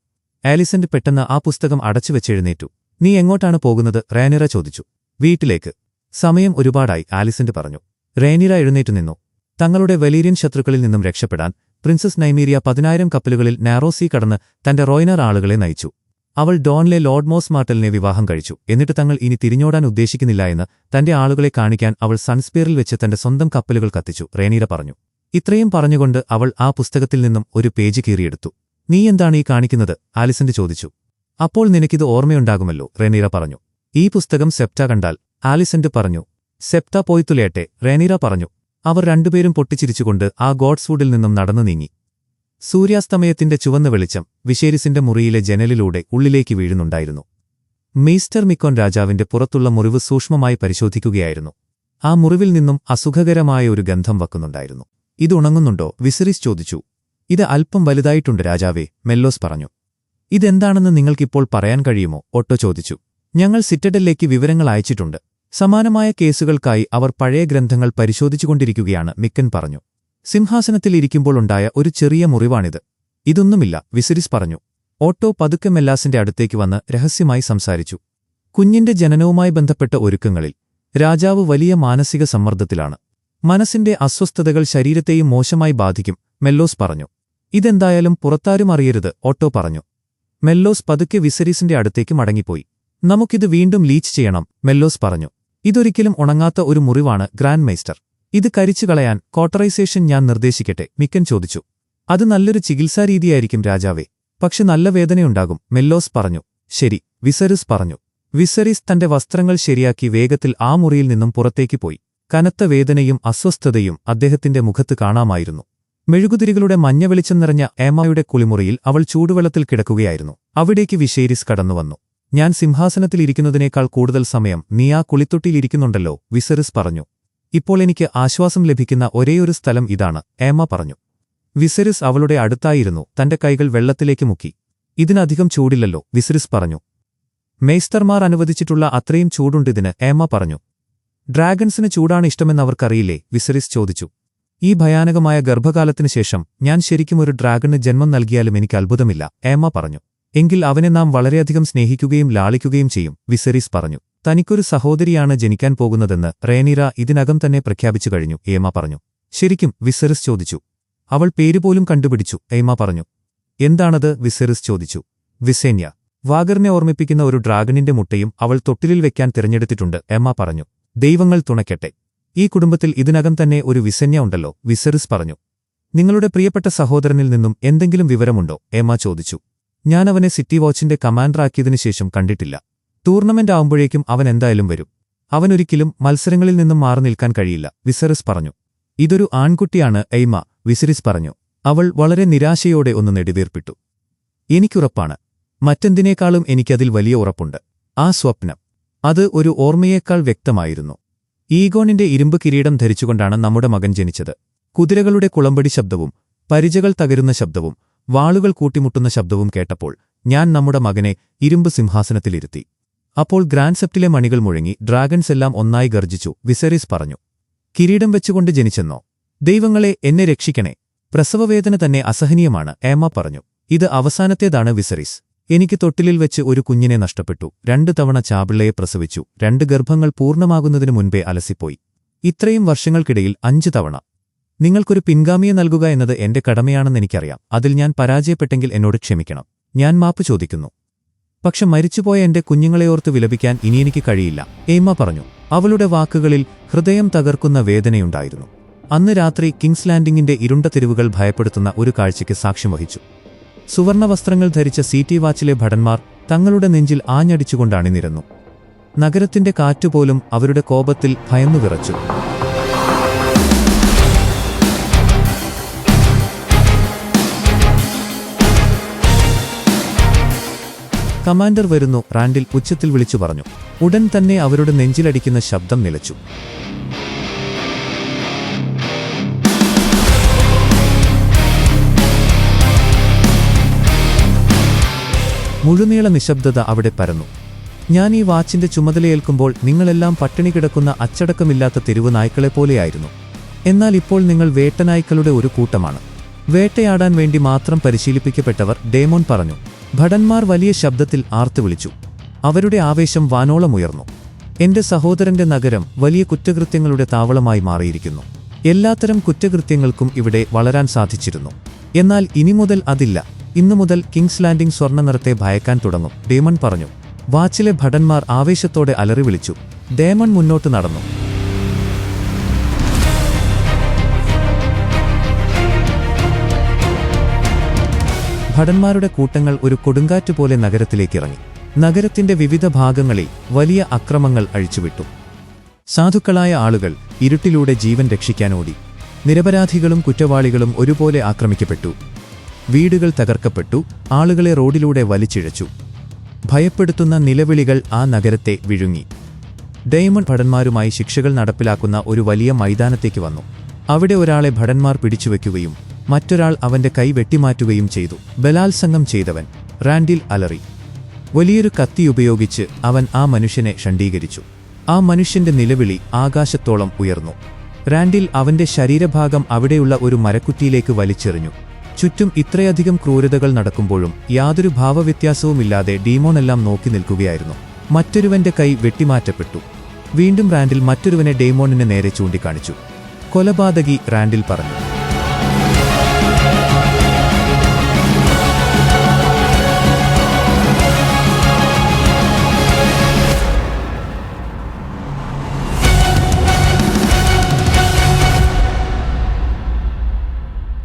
Speaker 1: ആലിസന്റ് പെട്ടെന്ന് ആ പുസ്തകം അടച്ചുവെച്ചെഴുന്നേറ്റു. നീ എങ്ങോട്ടാണ് പോകുന്നത്, റേനീറ ചോദിച്ചു. വീട്ടിലേക്ക്. സമയം ഒരുപാടായി, ആലിസന്റ് പറഞ്ഞു. റേനീറ എഴുന്നേറ്റു നിന്നു. തങ്ങളുടെ വലീരിയൻ ശത്രുക്കളിൽ നിന്നും രക്ഷപ്പെടാൻ പ്രിൻസസ് നൈമീരിയ 10,000 കപ്പലുകളിൽ നാരോസീ കടന്ന് തന്റെ റോയിനർ ആളുകളെ നയിച്ചു. അവൾ ഡോണിലെ ലോർഡ് മോസ് മാർട്ടലിനെ വിവാഹം കഴിച്ചു. എന്നിട്ട് തങ്ങൾ ഇനി തിരിഞ്ഞോടാൻ ഉദ്ദേശിക്കുന്നില്ല എന്ന് തന്റെ ആളുകളെ കാണിക്കാൻ അവൾ സൺസ്പീറിൽ വെച്ച് തന്റെ സ്വന്തം കപ്പലുകൾ കത്തിച്ചു, റേനീറ പറഞ്ഞു. ഇത്രയും പറഞ്ഞുകൊണ്ട് അവൾ ആ പുസ്തകത്തിൽ നിന്നും ഒരു പേജ് കീറിയെടുത്തു. നീ എന്താണ് ഈ കാണിക്കുന്നത്, ആലിസന്റ് ചോദിച്ചു. അപ്പോൾ നിനക്കിത് ഓർമ്മയുണ്ടാകുമല്ലോ, റേനീറ പറഞ്ഞു. ഈ പുസ്തകം സെപ്റ്റ കണ്ടാൽ, ആലിസന്റ് പറഞ്ഞു. സെപ്റ്റ പോയി തുലയട്ടെ, റേനീറ പറഞ്ഞു. അവർ രണ്ടുപേരും പൊട്ടിച്ചിരിച്ചുകൊണ്ട് ആ ഗോഡ്സ്വുഡിൽ നിന്നും നടന്നു നീങ്ങി. സൂര്യാസ്തമയത്തിന്റെ ചുവന്ന വെളിച്ചം വിശേരിസിന്റെ മുറിയിലെ ജനലിലൂടെ ഉള്ളിലേക്ക് വീഴുന്നുണ്ടായിരുന്നു. മീസ്റ്റർ മിക്കോൻ രാജാവിന്റെ പുറത്തുള്ള മുറിവ് സൂക്ഷ്മമായി പരിശോധിക്കുകയായിരുന്നു. ആ മുറിവിൽ നിന്നും അസുഖകരമായ ഒരു ഗന്ധം വക്കുന്നുണ്ടായിരുന്നു. ഇത് ഉണങ്ങുന്നുണ്ടോ, വിസറിസ് ചോദിച്ചു. ഇത് അല്പം വലുതായിട്ടുണ്ട് രാജാവേ, മെല്ലോസ് പറഞ്ഞു. ഇതെന്താണെന്ന് നിങ്ങൾക്കിപ്പോൾ പറയാൻ കഴിയുമോ, ഒട്ടോ ചോദിച്ചു. ഞങ്ങൾ സിറ്റഡലിലേക്ക് വിവരങ്ങൾ അയച്ചിട്ടുണ്ട്. സമാനമായ കേസുകൾക്കായി അവർ പഴയ ഗ്രന്ഥങ്ങൾ പരിശോധിച്ചുകൊണ്ടിരിക്കുകയാണ്, മിക്കൻ പറഞ്ഞു. സിംഹാസനത്തിൽ ഇരിക്കുമ്പോൾ ഉണ്ടായ ഒരു ചെറിയ മുറിവാണിത്. ഇതൊന്നുമില്ല, വിസരിസ് പറഞ്ഞു. ഓട്ടോ പതുക്കെ മെല്ലാസിന്റെ അടുത്തേക്ക് വന്ന് രഹസ്യമായി സംസാരിച്ചു. കുഞ്ഞിന്റെ ജനനവുമായി ബന്ധപ്പെട്ട ഒരുക്കങ്ങളിൽ രാജാവ് വലിയ മാനസിക സമ്മർദ്ദത്തിലാണ്. മനസ്സിന്റെ അസ്വസ്ഥതകൾ ശരീരത്തെയും മോശമായി ബാധിക്കും, മെല്ലോസ് പറഞ്ഞു. ഇതെന്തായാലും പുറത്താരും അറിയരുത്, ഓട്ടോ പറഞ്ഞു. മെല്ലോസ് പതുക്കെ വിസരീസിന്റെ അടുത്തേക്ക് മടങ്ങിപ്പോയി. നമുക്കിത് വീണ്ടും ലീച്ച് ചെയ്യണം, മെല്ലോസ് പറഞ്ഞു. ഇതൊരിക്കലും ഉണങ്ങാത്ത ഒരു മുറിവാണ്, ഗ്രാൻഡ് മൈസ്റ്റർ. ഇത് കരിച്ചു കളയാൻ കോട്ടറൈസേഷൻ ഞാൻ നിർദ്ദേശിക്കട്ടെ, മിക്കൻ ചോദിച്ചു. അത് നല്ലൊരു ചികിത്സാരീതിയായിരിക്കും രാജാവേ, പക്ഷെ നല്ല വേദനയുണ്ടാകും, മെല്ലോസ് പറഞ്ഞു. ശരി, വിസറിസ് പറഞ്ഞു. വിസറിസ് തന്റെ വസ്ത്രങ്ങൾ ശരിയാക്കി വേഗത്തിൽ ആ മുറിയിൽ നിന്നും പുറത്തേക്ക് പോയി. കനത്ത വേദനയും അസ്വസ്ഥതയും അദ്ദേഹത്തിന്റെ മുഖത്ത് കാണാമായിരുന്നു. മെഴുകുതിരികളുടെ മഞ്ഞ വെളിച്ചം നിറഞ്ഞ ഏമായുടെ കുളിമുറിയിൽ അവൾ ചൂടുവെള്ളത്തിൽ കിടക്കുകയായിരുന്നു. അവിടേക്ക് വിശേരിസ് കടന്നുവന്നു. ഞാൻ സിംഹാസനത്തിലിരിക്കുന്നതിനേക്കാൾ കൂടുതൽ സമയം നീ ആ കുളിത്തൊട്ടിയിലിരിക്കുന്നുണ്ടല്ലോ, വിസറിസ് പറഞ്ഞു. ഇപ്പോൾ എനിക്ക് ആശ്വാസം ലഭിക്കുന്ന ഒരേയൊരു സ്ഥലം ഇതാണ്, ഏമ പറഞ്ഞു. വിസറിസ് അവളുടെ അടുത്തായിരുന്നു, തന്റെ കൈകൾ വെള്ളത്തിലേക്ക് മുക്കി. ഇതിനധികം ചൂടില്ലല്ലോ, വിസറിസ് പറഞ്ഞു. മെയ്സ്റ്റർമാർ അനുവദിച്ചിട്ടുള്ള അത്രയും ചൂടുണ്ടിതിന്, ഏമ പറഞ്ഞു. ഡ്രാഗൺസിന് ചൂടാണ് ഇഷ്ടമെന്നവർക്കറിയില്ലേ, വിസറിസ് ചോദിച്ചു. ഈ ഭയാനകമായ ഗർഭകാലത്തിനു ശേഷം ഞാൻ ശരിക്കും ഒരു ഡ്രാഗണിന് ജന്മം നൽകിയാലും എനിക്ക് അത്ഭുതമില്ല, ഏമ പറഞ്ഞു. എങ്കിൽ അവനെ നാം വളരെയധികം സ്നേഹിക്കുകയും ലാളിക്കുകയും ചെയ്യും, വിസറിസ് പറഞ്ഞു. തനിക്കൊരു സഹോദരിയാണ് ജനിക്കാൻ പോകുന്നതെന്ന് റേനീറ ഇതിനകം തന്നെ പ്രഖ്യാപിച്ചു കഴിഞ്ഞു, ഏമ പറഞ്ഞു. ശരിക്കും, വിസറിസ് ചോദിച്ചു. അവൾ പേരുപോലും കണ്ടുപിടിച്ചു, ഏമ പറഞ്ഞു. എന്താണത്, വിസറിസ് ചോദിച്ചു. വിസേന്യ. വാഗറിനെ ഓർമ്മിപ്പിക്കുന്ന ഒരു ഡ്രാഗണിന്റെ മുട്ടയും അവൾ തൊട്ടിലിൽ വെക്കാൻ തിരഞ്ഞെടുത്തിട്ടുണ്ട്, ഏമ പറഞ്ഞു. ദൈവങ്ങൾ തുണയ്ക്കട്ടെ. ഈ കുടുംബത്തിൽ ഇതിനകം തന്നെ ഒരു വിസന്യ ഉണ്ടല്ലോ, വിസറിസ് പറഞ്ഞു. നിങ്ങളുടെ പ്രിയപ്പെട്ട സഹോദരനിൽ നിന്നും എന്തെങ്കിലും വിവരമുണ്ടോ, ഏമ ചോദിച്ചു. ഞാനവനെ സിറ്റി വാച്ചിന്റെ കമാൻഡറാക്കിയതിനു ശേഷം കണ്ടിട്ടില്ല. ടൂർണമെന്റ് ആവുമ്പോഴേക്കും അവൻ എന്തായാലും വരും. അവനൊരിക്കലും മത്സരങ്ങളിൽ നിന്നും മാറി നിൽക്കാൻ കഴിയില്ല, വിസറിസ് പറഞ്ഞു. ഇതൊരു ആൺകുട്ടിയാണ് എയ്മ, വിസറിസ് പറഞ്ഞു. അവൾ വളരെ നിരാശയോടെ ഒന്ന് നെടുവീർപ്പിട്ടു. എനിക്കുറപ്പാണ്. മറ്റെന്തിനേക്കാളും എനിക്കതിൽ വലിയ ഉറപ്പുണ്ട്. ആ സ്വപ്നം, അത് ഒരു ഓർമ്മയേക്കാൾ വ്യക്തമായിരുന്നു. ഈഗോണിന്റെ ഇരുമ്പ് കിരീടം ധരിച്ചുകൊണ്ടാണ് നമ്മുടെ മകൻ ജനിച്ചത്. കുതിരകളുടെ കുളമ്പടി ശബ്ദവും പരിചകൾ തകരുന്ന ശബ്ദവും വാളുകൾ കൂട്ടിമുട്ടുന്ന ശബ്ദവും കേട്ടപ്പോൾ ഞാൻ നമ്മുടെ മകനെ ഇരുമ്പ് സിംഹാസനത്തിലിരുത്തി. അപ്പോൾ ഗ്രാൻഡ് സെപ്റ്റിലെ മണികൾ മുഴങ്ങി ഡ്രാഗൺസ് എല്ലാം ഒന്നായി ഗർജിച്ചു, വിസറിസ് പറഞ്ഞു. കിരീടം വെച്ചുകൊണ്ട് ജനിച്ചെന്നോ? ദൈവങ്ങളെ, എന്നെ രക്ഷിക്കണേ. പ്രസവവേദന തന്നെ അസഹനീയമാണ്, ഏമ്മ പറഞ്ഞു. ഇത് അവസാനത്തേതാണ് വിസറിസ്. എനിക്ക് തൊട്ടിലിൽ വെച്ച് ഒരു കുഞ്ഞിനെ നഷ്ടപ്പെട്ടു. 2 തവണ ചാപിള്ളയെ പ്രസവിച്ചു. 2 ഗർഭങ്ങൾ പൂർണ്ണമാകുന്നതിനു മുൻപേ അലസിപ്പോയി. ഇത്രയും വർഷങ്ങൾക്കിടയിൽ 5 തവണ. നിങ്ങൾക്കൊരു പിൻഗാമിയെ നൽകുക എന്നത് എന്റെ കടമയാണെന്നെനിക്കറിയാം. അതിൽ ഞാൻ പരാജയപ്പെട്ടെങ്കിൽ എന്നോട് ക്ഷമിക്കണം. ഞാൻ മാപ്പ് ചോദിക്കുന്നു. പക്ഷെ മരിച്ചുപോയ എന്റെ കുഞ്ഞുങ്ങളെയോർത്ത് വിലപിക്കാൻ ഇനിയെനിക്ക് കഴിയില്ല, എയ്മ പറഞ്ഞു. അവളുടെ വാക്കുകളിൽ ഹൃദയം തകർക്കുന്ന വേദനയുണ്ടായിരുന്നു. അന്ന് രാത്രി കിങ്സ് ലാൻഡിംഗിന്റെ ഇരുണ്ട തെരുവുകൾ ഭയപ്പെടുത്തുന്ന ഒരു കാഴ്ചയ്ക്ക് സാക്ഷ്യം വഹിച്ചു. സുവർണവസ്ത്രങ്ങൾ ധരിച്ച സിറ്റി വാച്ചിലെ ഭടന്മാർ തങ്ങളുടെ നെഞ്ചിൽ ആഞ്ഞടിച്ചുകൊണ്ടണിനിരന്നു. നഗരത്തിന്റെ കാറ്റുപോലും അവരുടെ കോപത്തിൽ ഭയന്നു വിറച്ചു. കമാൻഡർ വരുന്നു, റാൻഡിൽ ഉച്ചത്തിൽ വിളിച്ചു പറഞ്ഞു. ഉടൻ തന്നെ അവരുടെ നെഞ്ചിലടിക്കുന്ന ശബ്ദം നിലച്ചു. മുഴുനീള നിശബ്ദത അവിടെ പരന്നു. ഞാൻ ഈ വാച്ചിന്റെ ചുമതലയേൽക്കുമ്പോൾ നിങ്ങളെല്ലാം പട്ടിണി കിടക്കുന്ന അച്ചടക്കമില്ലാത്ത തെരുവ് നായ്ക്കളെപ്പോലെയായിരുന്നു. എന്നാൽ ഇപ്പോൾ നിങ്ങൾ വേട്ടനായ്ക്കളുടെ ഒരു കൂട്ടമാണ്. വേട്ടയാടാൻ വേണ്ടി മാത്രം പരിശീലിപ്പിക്കപ്പെട്ടവർ, ഡേമോൻ പറഞ്ഞു. ഭടന്മാർ വലിയ ശബ്ദത്തിൽ ആർത്തുവിളിച്ചു. അവരുടെ ആവേശം വാനോളമുയർന്നു. എന്റെ സഹോദരന്റെ നഗരം വലിയ കുറ്റകൃത്യങ്ങളുടെ താവളമായി മാറിയിരിക്കുന്നു. എല്ലാത്തരം കുറ്റകൃത്യങ്ങൾക്കും ഇവിടെ വളരാൻ സാധിച്ചിരുന്നു. എന്നാൽ ഇനി മുതൽ അതില്ല. ഇന്നു മുതൽ കിങ്സ് ലാൻഡിംഗ് സ്വർണ്ണ നിറത്തെ ഭയക്കാൻ തുടങ്ങും, ഡേമൺ പറഞ്ഞു. വാച്ചിലെ ഭടന്മാർ ആവേശത്തോടെ അലറി വിളിച്ചു. ഡേമൺ മുന്നോട്ട് നടന്നു. ഭടന്മാരുടെ കൂട്ടങ്ങൾ ഒരു കൊടുങ്കാറ്റുപോലെ നഗരത്തിലേക്കിറങ്ങി. നഗരത്തിന്റെ വിവിധ ഭാഗങ്ങളിൽ വലിയ അക്രമങ്ങൾ അഴിച്ചുവിട്ടു. സാധുക്കളായ ആളുകൾ ഇരുട്ടിലൂടെ ജീവൻ രക്ഷിക്കാനോടി. നിരപരാധികളും കുറ്റവാളികളും ഒരുപോലെ ആക്രമിക്കപ്പെട്ടു. വീടുകൾ തകർക്കപ്പെട്ടു. ആളുകളെ റോഡിലൂടെ വലിച്ചിഴച്ചു. ഭയപ്പെടുത്തുന്ന നിലവിളികൾ ആ നഗരത്തെ വിഴുങ്ങി. ഡേമൺ ഭടന്മാരുമായി ശിക്ഷകൾ നടപ്പിലാക്കുന്ന ഒരു വലിയ മൈതാനത്തേക്ക് വന്നു. അവിടെ ഒരാളെ ഭടന്മാർ പിടിച്ചുവെക്കുകയും മറ്റൊരാൾ അവന്റെ കൈ വെട്ടിമാറ്റുകയും ചെയ്തു. ബലാത്സംഗം ചെയ്തവൻ, റാൻഡിൽ അലറി. വലിയൊരു കത്തി ഉപയോഗിച്ച് അവൻ ആ മനുഷ്യനെ ഷണ്ഡീകരിച്ചു. ആ മനുഷ്യന്റെ നിലവിളി ആകാശത്തോളം ഉയർന്നു. റാൻഡിൽ അവന്റെ ശരീരഭാഗം അവിടെയുള്ള ഒരു മരക്കുറ്റിയിലേക്ക് വലിച്ചെറിഞ്ഞു. ചുറ്റും ഇത്രയധികം ക്രൂരതകൾ നടക്കുമ്പോഴും യാതൊരു ഭാവവ്യത്യാസവുമില്ലാതെ ഡീമോണെല്ലാം നോക്കി നിൽക്കുകയായിരുന്നു. മറ്റൊരുവന്റെ കൈ വെട്ടിമാറ്റപ്പെട്ടു. വീണ്ടും റാൻഡിൽ മറ്റൊരുവനെ ഡേമോണിന് നേരെ ചൂണ്ടിക്കാണിച്ചു. കൊലപാതകി, റാൻഡിൽ പറഞ്ഞു.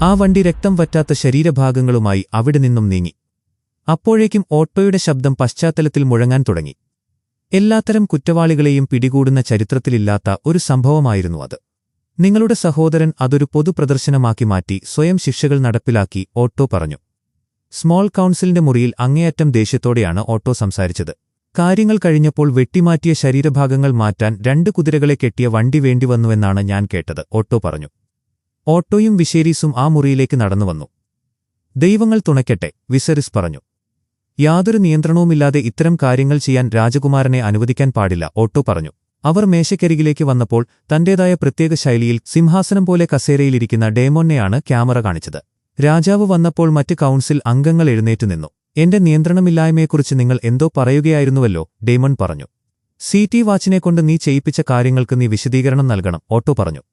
Speaker 1: ആ വണ്ടി രക്തം വറ്റാത്ത ശരീരഭാഗങ്ങളുമായി അവിടെ നിന്നും നീങ്ങി. അപ്പോഴേക്കും ഓട്ടോയുടെ ശബ്ദം പശ്ചാത്തലത്തിൽ മുഴങ്ങാൻ തുടങ്ങി. എല്ലാത്തരം കുറ്റവാളികളെയും പിടികൂടുന്ന ചരിത്രത്തിലില്ലാത്ത ഒരു സംഭവമായിരുന്നു അത്. നിങ്ങളുടെ സഹോദരൻ അതൊരു പൊതുപ്രദർശനമാക്കി മാറ്റി സ്വയം ശിക്ഷകൾ നടപ്പിലാക്കി, ഓട്ടോ പറഞ്ഞു. സ്മോൾ കൗൺസിലിന്റെ മുറിയിൽ അങ്ങേയറ്റം ദേഷ്യത്തോടെയാണ് ഓട്ടോ സംസാരിച്ചത്. കാര്യങ്ങൾ കഴിഞ്ഞപ്പോൾ വെട്ടിമാറ്റിയ ശരീരഭാഗങ്ങൾ മാറ്റാൻ 2 കുതിരകളെ കെട്ടിയ വണ്ടി വേണ്ടിവന്നുവെന്നാണ് ഞാൻ കേട്ടത്, ഓട്ടോ പറഞ്ഞു. ഓട്ടോയും വിശേരീസും ആ മുറിയിലേക്ക് നടന്നുവന്നു. ദൈവങ്ങൾ തുണയ്ക്കട്ടെ, വിസറിസ് പറഞ്ഞു. യാതൊരു നിയന്ത്രണവുമില്ലാതെ ഇത്തരം കാര്യങ്ങൾ ചെയ്യാൻ രാജകുമാരനെ അനുവദിക്കാൻ പാടില്ല, ഓട്ടോ പറഞ്ഞു. അവർ മേശക്കരികിലേക്ക് വന്നപ്പോൾ തന്റേതായ പ്രത്യേക ശൈലിയിൽ സിംഹാസനം പോലെ കസേരയിലിരിക്കുന്ന ഡേമോനെയാണ് ക്യാമറ കാണിച്ചത്. രാജാവ് വന്നപ്പോൾ മറ്റ് കൗൺസിൽ അംഗങ്ങൾ എഴുന്നേറ്റു നിന്നു. എന്റെ നിയന്ത്രണമില്ലായ്മയെക്കുറിച്ച് നിങ്ങൾ എന്തോ പറയുകയായിരുന്നുവല്ലോ, ഡേമൺ പറഞ്ഞു. സിറ്റി വാച്ചിനെക്കൊണ്ട് നീ ചെയ്യിപ്പിച്ച കാര്യങ്ങൾക്ക് നീ വിശദീകരണം നൽകണം, ഓട്ടോ പറഞ്ഞു.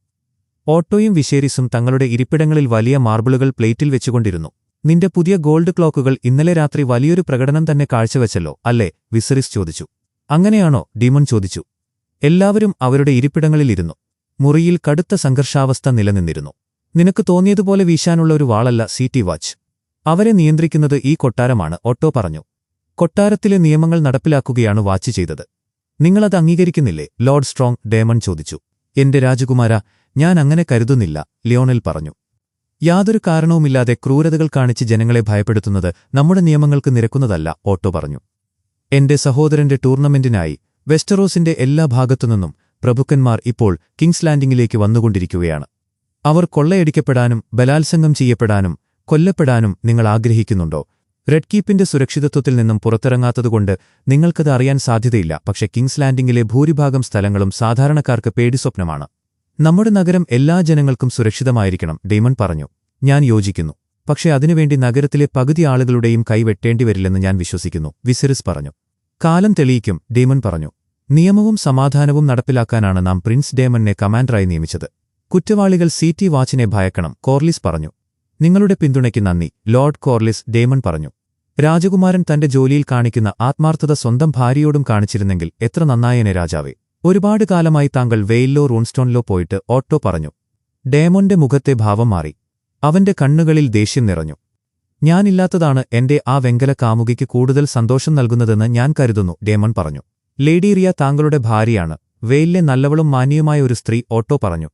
Speaker 1: ഓട്ടോയും വിശേരിസും തങ്ങളുടെ ഇരിപ്പിടങ്ങളിൽ വലിയ മാർബിളുകൾ പ്ലേറ്റിൽ വെച്ചുകൊണ്ടിരുന്നു. നിന്റെ പുതിയ ഗോൾഡ് ക്ലോക്കുകൾ ഇന്നലെ രാത്രി വലിയൊരു പ്രകടനം തന്നെ കാഴ്ചവെച്ചല്ലോ, അല്ലേ, വിസറിസ് ചോദിച്ചു. അങ്ങനെയാണോ, ഡീമൺ ചോദിച്ചു. എല്ലാവരും അവരുടെ ഇരിപ്പിടങ്ങളിലിരുന്നു. മുറിയിൽ കടുത്ത സംഘർഷാവസ്ഥ നിലനിന്നിരുന്നു. നിനക്ക് തോന്നിയതുപോലെ വീശാനുള്ള ഒരു വാളല്ല സിറ്റി വാച്ച്. അവരെ നിയന്ത്രിക്കുന്നത് ഈ കൊട്ടാരമാണ്, ഓട്ടോ പറഞ്ഞു. കൊട്ടാരത്തിലെ നിയമങ്ങൾ നടപ്പിലാക്കുകയാണ് വാച്ച് ചെയ്തത്. നിങ്ങളത് അംഗീകരിക്കുന്നില്ലേ, ലോർഡ് സ്ട്രോങ് ഡേമൺ ചോദിച്ചു. എന്റെ രാജകുമാര, ഞാൻ അങ്ങനെ കരുതുന്നില്ല, ലിയോണൽ പറഞ്ഞു. യാതൊരു കാരണവുമില്ലാതെ ക്രൂരതകൾ കാണിച്ച് ജനങ്ങളെ ഭയപ്പെടുത്തുന്നത് നമ്മുടെ നിയമങ്ങൾക്ക് നിരക്കുന്നതല്ല, ഓട്ടോ പറഞ്ഞു. എന്റെ സഹോദരന്റെ ടൂർണമെന്റിനായി വെസ്റ്ററോസിന്റെ എല്ലാ ഭാഗത്തുനിന്നും പ്രഭുക്കന്മാർ ഇപ്പോൾ കിങ്സ് ലാൻഡിംഗിലേക്ക് വന്നുകൊണ്ടിരിക്കുകയാണ്. അവർ കൊള്ളയടിക്കപ്പെടാനും ബലാത്സംഗം ചെയ്യപ്പെടാനും കൊല്ലപ്പെടാനും നിങ്ങൾ ആഗ്രഹിക്കുന്നുണ്ടോ? റെഡ് കീപ്പിന്റെ സുരക്ഷിതത്വത്തിൽ നിന്നും പുറത്തിറങ്ങാത്തതുകൊണ്ട് നിങ്ങൾക്കത് അറിയാൻ സാധ്യതയില്ല. പക്ഷെ കിങ്സ് ലാൻഡിംഗിലെ ഭൂരിഭാഗം സ്ഥലങ്ങളും സാധാരണക്കാർക്ക് പേടിസ്വപ്നമാണ്. നമ്മുടെ നഗരം എല്ലാ ജനങ്ങൾക്കും സുരക്ഷിതമായിരിക്കണം, ഡേമൺ പറഞ്ഞു. ഞാൻ യോജിക്കുന്നു. പക്ഷെ അതിനുവേണ്ടി നഗരത്തിലെ പകുതി ആളുകളുടെയും കൈവെട്ടേണ്ടിവരില്ലെന്ന് ഞാൻ വിശ്വസിക്കുന്നു, വിസെറിസ് പറഞ്ഞു. കാലം തെളിയിക്കും, ഡേമൺ പറഞ്ഞു. നിയമവും സമാധാനവും നടപ്പിലാക്കാനാണ് നാം പ്രിൻസ് ഡേമണിനെ കമാൻഡറായി നിയമിച്ചത്. കുറ്റവാളികൾ സിറ്റി വാച്ചിനെ ഭയക്കണം, കോർലിസ് പറഞ്ഞു. നിങ്ങളുടെ പിന്തുണയ്ക്ക് നന്ദി, ലോർഡ് കോർലിസ്, ഡേമൺ പറഞ്ഞു. രാജകുമാരൻ തന്റെ ജോലിയിൽ കാണിക്കുന്ന ആത്മാർത്ഥത സ്വന്തം ഭാര്യയോടും കാണിച്ചിരുന്നെങ്കിൽ എത്ര നന്നായേനെ രാജാവേ. ഒരുപാട് കാലമായി താങ്കൾ വെയിലിലോ റൂൺസ്റ്റോണിലോ പോയിട്ട്, ഓട്ടോ പറഞ്ഞു. ഡേമോന്റെ മുഖത്തെ ഭാവം മാറി. അവന്റെ കണ്ണുകളിൽ ദേഷ്യം നിറഞ്ഞു. ഞാനില്ലാത്തതാണ് എന്റെ ആ വെങ്കല കാമുകിക്ക് കൂടുതൽ സന്തോഷം നൽകുന്നതെന്ന് ഞാൻ കരുതുന്നു, ഡേമൺ പറഞ്ഞു. ലേഡി റിയ താങ്കളുടെ ഭാര്യയാണ്, വെയിലിലെ നല്ലവളും മാന്യയുമായ ഒരു സ്ത്രീ, ഓട്ടോ പറഞ്ഞു.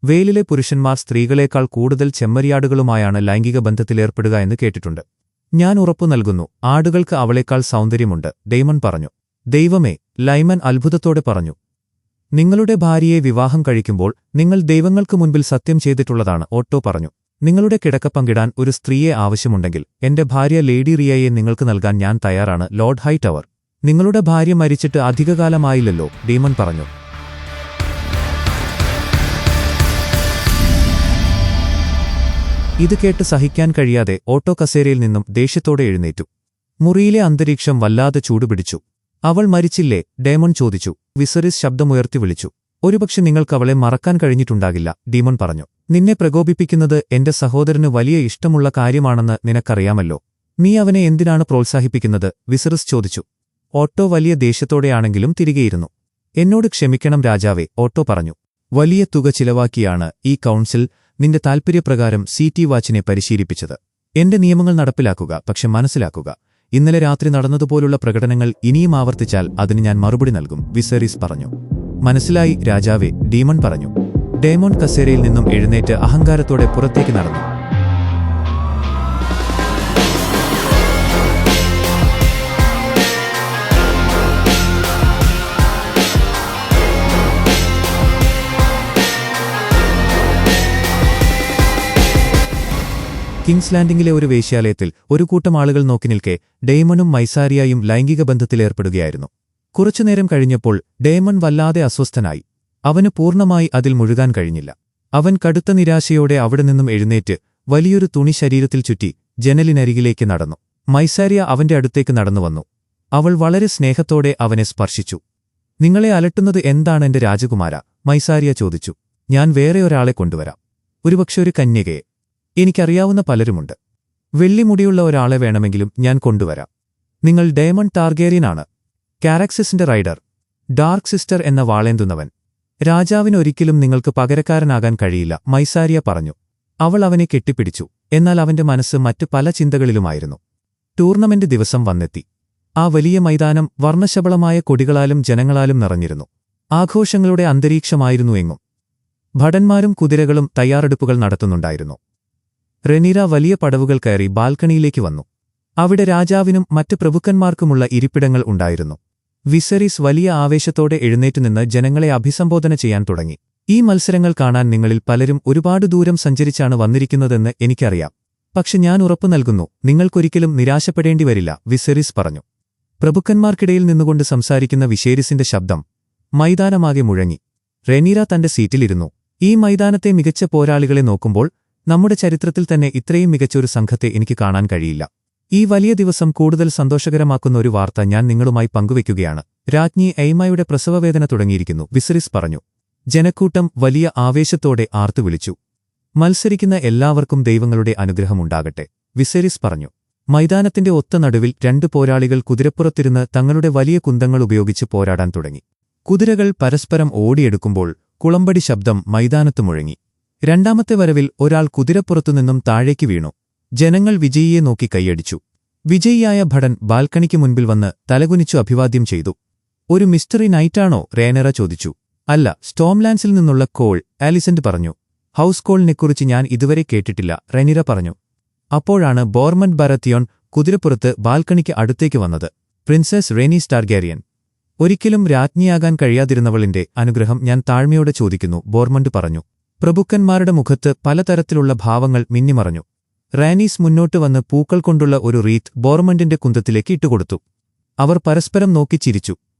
Speaker 1: വെയിലിലെ പുരുഷന്മാർ സ്ത്രീകളേക്കാൾ കൂടുതൽ ചെമ്മരിയാടുകളുമായാണ് ലൈംഗിക ബന്ധത്തിലേർപ്പെടുക എന്ന് കേട്ടിട്ടുണ്ട്. ഞാൻ ഉറപ്പു നൽകുന്നു, ആടുകൾക്ക് അവളേക്കാൾ സൗന്ദര്യമുണ്ട്, ഡേമൺ പറഞ്ഞു. ദൈവമേ, ലൈമൻ അത്ഭുതത്തോടെ പറഞ്ഞു. നിങ്ങളുടെ ഭാര്യയെ വിവാഹം കഴിക്കുമ്പോൾ നിങ്ങൾ ദൈവങ്ങൾക്ക് മുൻപിൽ സത്യം ചെയ്തിട്ടുള്ളതാണ്, ഓട്ടോ പറഞ്ഞു. നിങ്ങളുടെ കിടക്ക പങ്കിടാൻ ഒരു സ്ത്രീയെ ആവശ്യമുണ്ടെങ്കിൽ എന്റെ ഭാര്യ ലേഡി റിയയെ നിങ്ങൾക്ക് നൽകാൻ ഞാൻ തയ്യാറാണ്, ലോർഡ് ഹൈടവർ. നിങ്ങളുടെ ഭാര്യ മരിച്ചിട്ട് അധികകാലമായില്ലല്ലോ, ഡേമൺ പറഞ്ഞു. ഇത് കേട്ട് സഹിക്കാൻ കഴിയാതെ ഓട്ടോ കസേരയിൽ നിന്നും ദേഷ്യത്തോടെ എഴുന്നേറ്റു. മുറിയിലെ അന്തരീക്ഷം വല്ലാതെ ചൂടുപിടിച്ചു. അവൾ മരിച്ചില്ലേ, ഡേമൺ ചോദിച്ചു. വിസെറിസ് ശബ്ദമുയർത്തി വിളിച്ചു. ഒരുപക്ഷെ നിങ്ങൾക്കവളെ മറക്കാൻ കഴിഞ്ഞിട്ടുണ്ടാകില്ല, ഡീമൺ പറഞ്ഞു. നിന്നെ പ്രകോപിപ്പിക്കുന്നത് എന്റെ സഹോദരന് വലിയ ഇഷ്ടമുള്ള കാര്യമാണെന്ന് നിനക്കറിയാമല്ലോ. നീ അവനെ എന്തിനാണ് പ്രോത്സാഹിപ്പിക്കുന്നത്, വിസെറിസ് ചോദിച്ചു. ഓട്ടോ വലിയ ദേഷ്യത്തോടെയാണെങ്കിലും തിരികെയിരുന്നു. എന്നോട് ക്ഷമിക്കണം രാജാവേ, ഓട്ടോ പറഞ്ഞു. വലിയ തുക ചിലവാക്കിയാണ് ഈ കൗൺസിൽ നിന്റെ താൽപര്യപ്രകാരം സിറ്റി വാച്ചിനെ പരിശീലിപ്പിച്ചത്. എന്റെ നിയമങ്ങൾ നടപ്പിലാക്കുക, പക്ഷെ മനസ്സിലാക്കുക, ഇന്നലെ രാത്രി നടന്നതുപോലുള്ള പ്രകടനങ്ങൾ ഇനിയും ആവർത്തിച്ചാൽ അതിന് ഞാൻ മറുപടി നൽകും, വിസെറിസ് പറഞ്ഞു. മനസ്സിലായി രാജാവേ, ഡീമൺ പറഞ്ഞു. ഡേമോൺ കസേരയിൽ നിന്നും എഴുന്നേറ്റ് അഹങ്കാരത്തോടെ പുറത്തേക്ക് നടന്നു. കിങ്സ് ലാൻഡിംഗിലെ ഒരു വേശ്യാലയത്തിൽ ഒരു കൂട്ടം ആളുകൾ നോക്കി നിൽക്കെ ഡേമണും മൈസാരിയയും ലൈംഗിക ബന്ധത്തിലേർപ്പെടുകയായിരുന്നു. കുറച്ചുനേരം കഴിഞ്ഞപ്പോൾ ഡേമൺ വല്ലാതെ അസ്വസ്ഥനായി. അവന് പൂർണ്ണമായി അതിൽ മുഴുകാൻ കഴിഞ്ഞില്ല. അവൻ കടുത്ത നിരാശയോടെ അവിടെ നിന്നും എഴുന്നേറ്റ് വലിയൊരു തുണി ശരീരത്തിൽ ചുറ്റി ജനലിനരികിലേക്ക് നടന്നു. മൈസാരിയ അവന്റെ അടുത്തേക്ക് നടന്നുവന്നു. അവൾ വളരെ സ്നേഹത്തോടെ അവനെ സ്പർശിച്ചു. നിങ്ങളെ അലട്ടുന്നത് എന്താണ് എന്റെ രാജകുമാര, മൈസാരിയ ചോദിച്ചു. ഞാൻ വേറെ ഒരാളെ കൊണ്ടുവരാം, ഒരുപക്ഷെ ഒരു കന്യകയെ. എനിക്കറിയാവുന്ന പലരുമുണ്ട്. വെള്ളിമുടിയുള്ള ഒരാളെ വേണമെങ്കിലും ഞാൻ കൊണ്ടുവരാം. നിങ്ങൾ ഡേമൺ ടാർഗേറിയനാണ്, കാരക്സിസിന്റെ റൈഡർ, ഡാർക്ക് സിസ്റ്റർ എന്ന വാളേന്തുന്നവൻ. രാജാവിനൊരിക്കലും നിങ്ങൾക്ക് പകരക്കാരനാകാൻ കഴിയില്ല, മൈസാരിയ പറഞ്ഞു. അവൾ അവനെ കെട്ടിപ്പിടിച്ചു. എന്നാൽ അവന്റെ മനസ്സ് മറ്റ് പല ചിന്തകളിലുമായിരുന്നു. ടൂർണമെന്റ് ദിവസം വന്നെത്തി. ആ വലിയ മൈതാനം വർണ്ണശബളമായ കൊടികളാലും ജനങ്ങളാലും നിറഞ്ഞിരുന്നു. ആഘോഷങ്ങളുടെ അന്തരീക്ഷമായിരുന്നു എങ്ങും. ഭടന്മാരും കുതിരകളും തയ്യാറെടുപ്പുകൾ നടത്തുന്നുണ്ടായിരുന്നു. റെനീര വലിയ പടവുകൾ കയറി ബാൽക്കണിയിലേക്ക് വന്നു. അവിടെ രാജാവിനും മറ്റ് പ്രഭുക്കന്മാർക്കുമുള്ള ഇരിപ്പിടങ്ങൾ ഉണ്ടായിരുന്നു. വിസെറിസ് വലിയ ആവേശത്തോടെ എഴുന്നേറ്റുനിന്ന് ജനങ്ങളെ അഭിസംബോധന ചെയ്യാൻ തുടങ്ങി. ഈ മത്സരങ്ങൾ കാണാൻ നിങ്ങളിൽ പലരും ഒരുപാട് ദൂരം സഞ്ചരിച്ചാണ് വന്നിരിക്കുന്നതെന്ന് എനിക്കറിയാം. പക്ഷെ ഞാൻ ഉറപ്പു നൽകുന്നു, നിങ്ങൾക്കൊരിക്കലും നിരാശപ്പെടേണ്ടിവരില്ല, വിസെറിസ് പറഞ്ഞു. പ്രഭുക്കന്മാർക്കിടയിൽ നിന്നുകൊണ്ട് സംസാരിക്കുന്ന വിസേരിസിന്റെ ശബ്ദം മൈതാനമാകെ മുഴങ്ങി. റെനീര തന്റെ സീറ്റിലിരുന്നു. ഈ മൈതാനത്തെ മികച്ച പോരാളികളെ നോക്കുമ്പോൾ നമ്മുടെ ചരിത്രത്തിൽ തന്നെ ഇത്രയും മികച്ചൊരു സംഘത്തെ എനിക്ക് കാണാൻ കഴിയില്ല. ഈ വലിയ ദിവസം കൂടുതൽ സന്തോഷകരമാക്കുന്ന ഒരു വാർത്ത ഞാൻ നിങ്ങളുമായി പങ്കുവയ്ക്കുകയാണ്. രാജ്ഞി എയ്മയുടെ പ്രസവവേദന തുടങ്ങിയിരിക്കുന്നു, വിസെറിസ് പറഞ്ഞു. ജനക്കൂട്ടം വലിയ ആവേശത്തോടെ ആർത്തുവിളിച്ചു. മത്സരിക്കുന്ന എല്ലാവർക്കും ദൈവങ്ങളുടെ അനുഗ്രഹമുണ്ടാകട്ടെ, വിസെറിസ് പറഞ്ഞു. മൈതാനത്തിന്റെ ഒത്ത നടുവിൽ 2 പോരാളികൾ കുതിരപ്പുറത്തിരുന്ന് തങ്ങളുടെ വലിയ കുന്തങ്ങൾ ഉപയോഗിച്ച് പോരാടാൻ തുടങ്ങി. കുതിരകൾ പരസ്പരം ഓടിയെടുക്കുമ്പോൾ കുളമ്പടി ശബ്ദം മൈതാനത്ത് മുഴങ്ങി. രണ്ടാമത്തെ വരവിൽ ഒരാൾ കുതിരപ്പുറത്തുനിന്നും താഴേക്ക് വീണു. ജനങ്ങൾ വിജയിയെ നോക്കി കൈയടിച്ചു. വിജയിയായ ഭടൻ ബാൽക്കണിക്ക് മുൻപിൽ വന്ന് തലകുനിച്ചു അഭിവാദ്യം ചെയ്തു. ഒരു മിസ്റ്ററി നൈറ്റാണോ? റേനറ ചോദിച്ചു. അല്ല, സ്റ്റോംലാൻഡ്സിൽ നിന്നുള്ള കോൾ, ആലിസന്റ് പറഞ്ഞു. ഹൗസ് കോളിനെക്കുറിച്ച് ഞാൻ ഇതുവരെ കേട്ടിട്ടില്ല, റെനിറ പറഞ്ഞു. അപ്പോഴാണ് ബോർമണ്ട് ബരത്തിയോൺ കുതിരപ്പുറത്ത് ബാൽക്കണിക്ക് അടുത്തേക്ക് വന്നത്. പ്രിൻസസ് റേനീസ് ടാർഗാരിയൻ. ഒരിക്കലും രാജ്ഞിയാകാൻ കഴിയാതിരുന്നവളിന്റെ അനുഗ്രഹം ഞാൻ താഴ്മയോടെ ചോദിക്കുന്നു, ബോർമണ്ട് പറഞ്ഞു. പ്രഭുക്കന്മാരുടെ മുഖത്ത് പലതരത്തിലുള്ള ഭാവങ്ങൾ മിന്നിമറഞ്ഞു. റാനീസ് മുന്നോട്ട് വന്ന് പൂക്കൾ കൊണ്ടുള്ള ഒരു റീത്ത് ബോർമണ്ടിന്റെ കുന്തത്തിലേക്ക് ഇട്ടുകൊടുത്തു. അവർ പരസ്പരം നോക്കി ചിരിച്ചു.